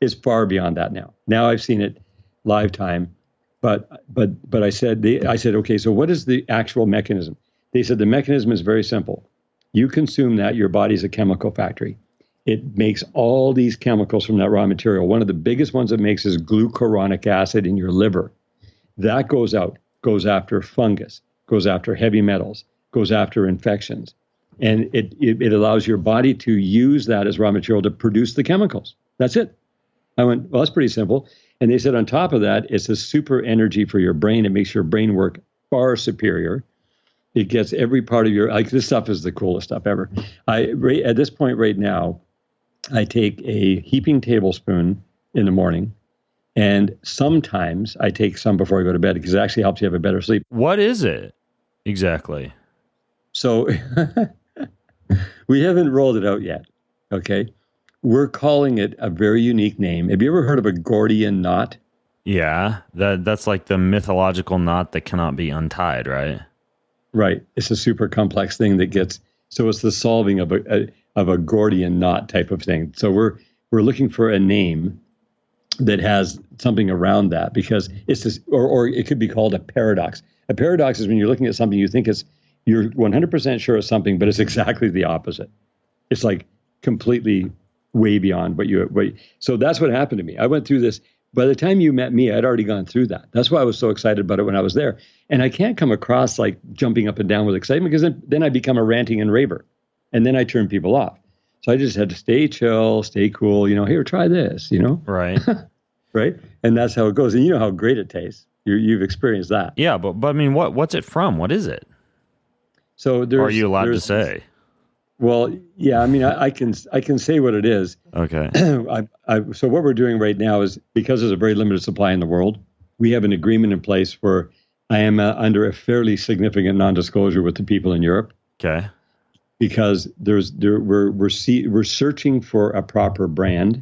is far beyond that now. Now I've seen it live time." But I said, "Okay, so what is the actual mechanism?" They said, "The mechanism is very simple. You consume that, your body's a chemical factory. It makes all these chemicals from that raw material. One of the biggest ones it makes is glucuronic acid in your liver. That goes after fungus, goes after heavy metals, goes after infections. And it allows your body to use that as raw material to produce the chemicals. That's it." I went, "Well, that's pretty simple." And they said, on top of that, it's a super energy for your brain. It makes your brain work far superior. It gets every part of this stuff is the coolest stuff ever. At this point right now, I take a heaping tablespoon in the morning, and sometimes I take some before I go to bed, because it actually helps you have a better sleep. What is it exactly? So we haven't rolled it out yet, okay? We're calling it a very unique name. Have you ever heard of a Gordian knot? Yeah, that's like the mythological knot that cannot be untied, right? Right. It's a super complex thing so it's the solving of a Gordian knot type of thing. So we're looking for a name that has something around that, because it's this, or it could be called a paradox. A paradox is when you're looking at something, you think you're 100% sure it's something, but it's exactly the opposite. It's like completely way beyond so that's what happened to me. I went through this. By the time you met me, I'd already gone through that. That's why I was so excited about it when I was there. And I can't come across like jumping up and down with excitement, because then I become a ranting and raver. And then I turn people off. So I just had to stay chill, stay cool, here, try this, Right. Right. And that's how it goes. And you know how great it tastes. You've experienced that. Yeah, but I mean, what's it from? What is it? So are you allowed to say? Well, yeah, I mean, I can say what it is. Okay. So what we're doing right now is, because there's a very limited supply in the world, we have an agreement in place where I am under a fairly significant non-disclosure with the people in Europe. Okay. Because we're searching for a proper brand,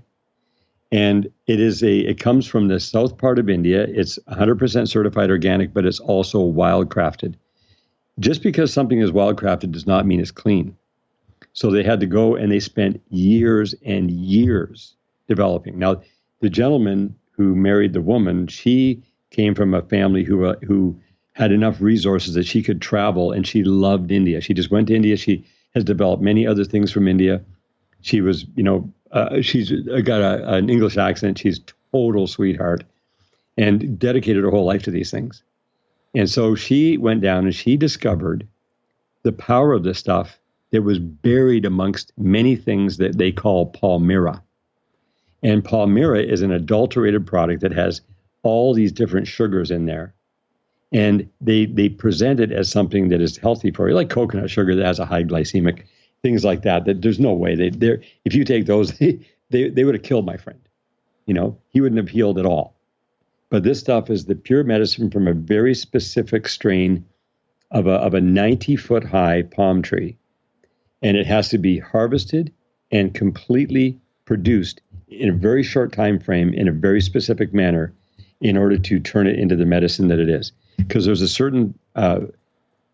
and it comes from the south part of India. It's 100% certified organic, but it's also wild crafted. Just because something is wild crafted does not mean it's clean. So they had to go, and they spent years and years developing. Now, the gentleman who married the woman, she came from a family who had enough resources that she could travel, and she loved India. She just went to India. She has developed many other things from India. She was, she's got an English accent. She's total sweetheart, and dedicated her whole life to these things. And so she went down and she discovered the power of this stuff that was buried amongst many things that they call palmyra. And palmyra is an adulterated product that has all these different sugars in there. And they present it as something that is healthy for you, like coconut sugar that has a high glycemic, things like that, that there's no way. If you take those, they would have killed my friend. He wouldn't have healed at all. But this stuff is the pure medicine from a very specific strain of a 90-foot high palm tree. And it has to be harvested and completely produced in a very short time frame in a very specific manner in order to turn it into the medicine that it is. Because there's a certain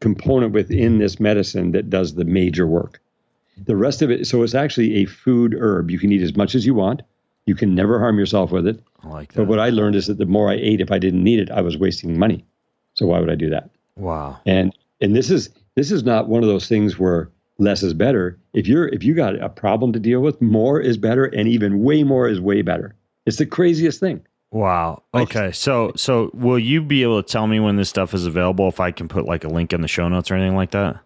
component within this medicine that does the major work. The rest of it, so it's actually a food herb. You can eat as much as you want. You can never harm yourself with it. I like that. But what I learned is that the more I ate, if I didn't need it, I was wasting money. So why would I do that? Wow. And this is not one of those things where less is better. If you got a problem to deal with, more is better, and even way more is way better. It's the craziest thing. Wow. Okay. So will you be able to tell me when this stuff is available, if I can put like a link in the show notes or anything like that?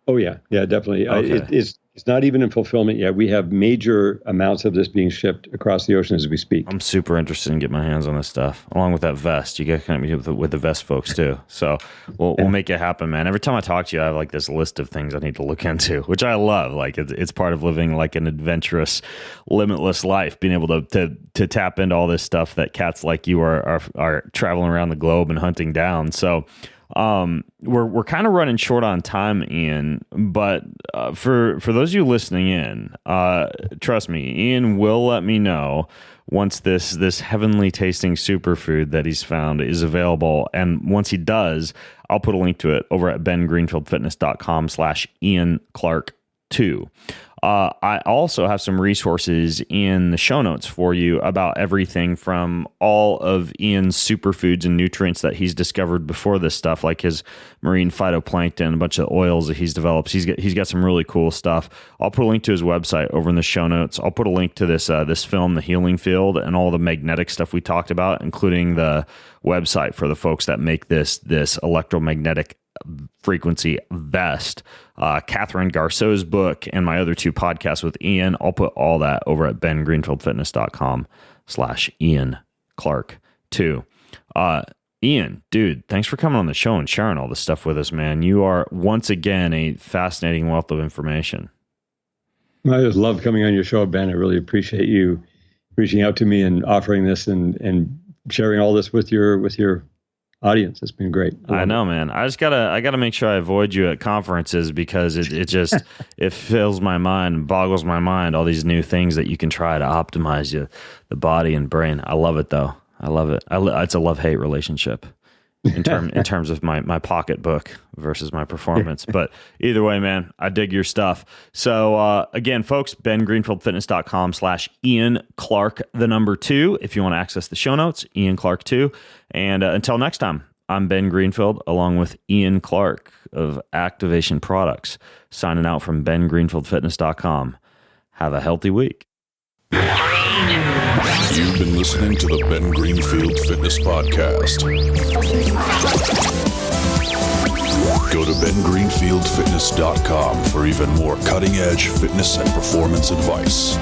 Oh yeah. Yeah, definitely. Okay. It's not even in fulfillment yet. We have major amounts of this being shipped across the ocean as we speak. I'm super interested in getting my hands on this stuff, along with that vest. You got to connect me with the vest folks too. So we'll make it happen, man. Every time I talk to you, I have like this list of things I need to look into, which I love. Like it's part of living like an adventurous, limitless life, being able to tap into all this stuff that cats like you are traveling around the globe and hunting down. So we're kind of running short on time, Ian, but for those of you listening in, trust me, Ian will let me know once this heavenly tasting superfood that he's found is available. And once he does, I'll put a link to it over at bengreenfieldfitness.com/Ian Clark 2. I also have some resources in the show notes for you about everything from all of Ian's superfoods and nutrients that he's discovered before this stuff, like his marine phytoplankton, a bunch of oils that he's developed. He's got some really cool stuff. I'll put a link to his website over in the show notes. I'll put a link to this film, The Healing Field, and all the magnetic stuff we talked about, including the website for the folks that make this electromagnetic frequency vest, Catherine Garceau's book, and my other two podcasts with Ian. I'll put all that over at bengreenfieldfitness.com/Ian Clark 2. Ian, dude, thanks for coming on the show and sharing all this stuff with us, man. You are once again a fascinating wealth of information. I just love coming on your show, Ben. I really appreciate you reaching out to me and offering this and sharing all this with your audience. It's been great. I know, man. I gotta make sure I avoid you at conferences because it just it fills my mind, boggles my mind, all these new things that you can try to optimize the body and brain. I love it though. I love it. It's a love-hate relationship in terms of my pocketbook versus my performance. But either way, man, I dig your stuff. So again, folks, bengreenfieldfitness.com/Ian Clark 2. If you want to access the show notes, Ian Clark 2. And until next time, I'm Ben Greenfield, along with Ian Clark of Activation Products, signing out from bengreenfieldfitness.com. Have a healthy week. You've been listening to the Ben Greenfield Fitness Podcast. Go to bengreenfieldfitness.com for even more cutting-edge fitness and performance advice.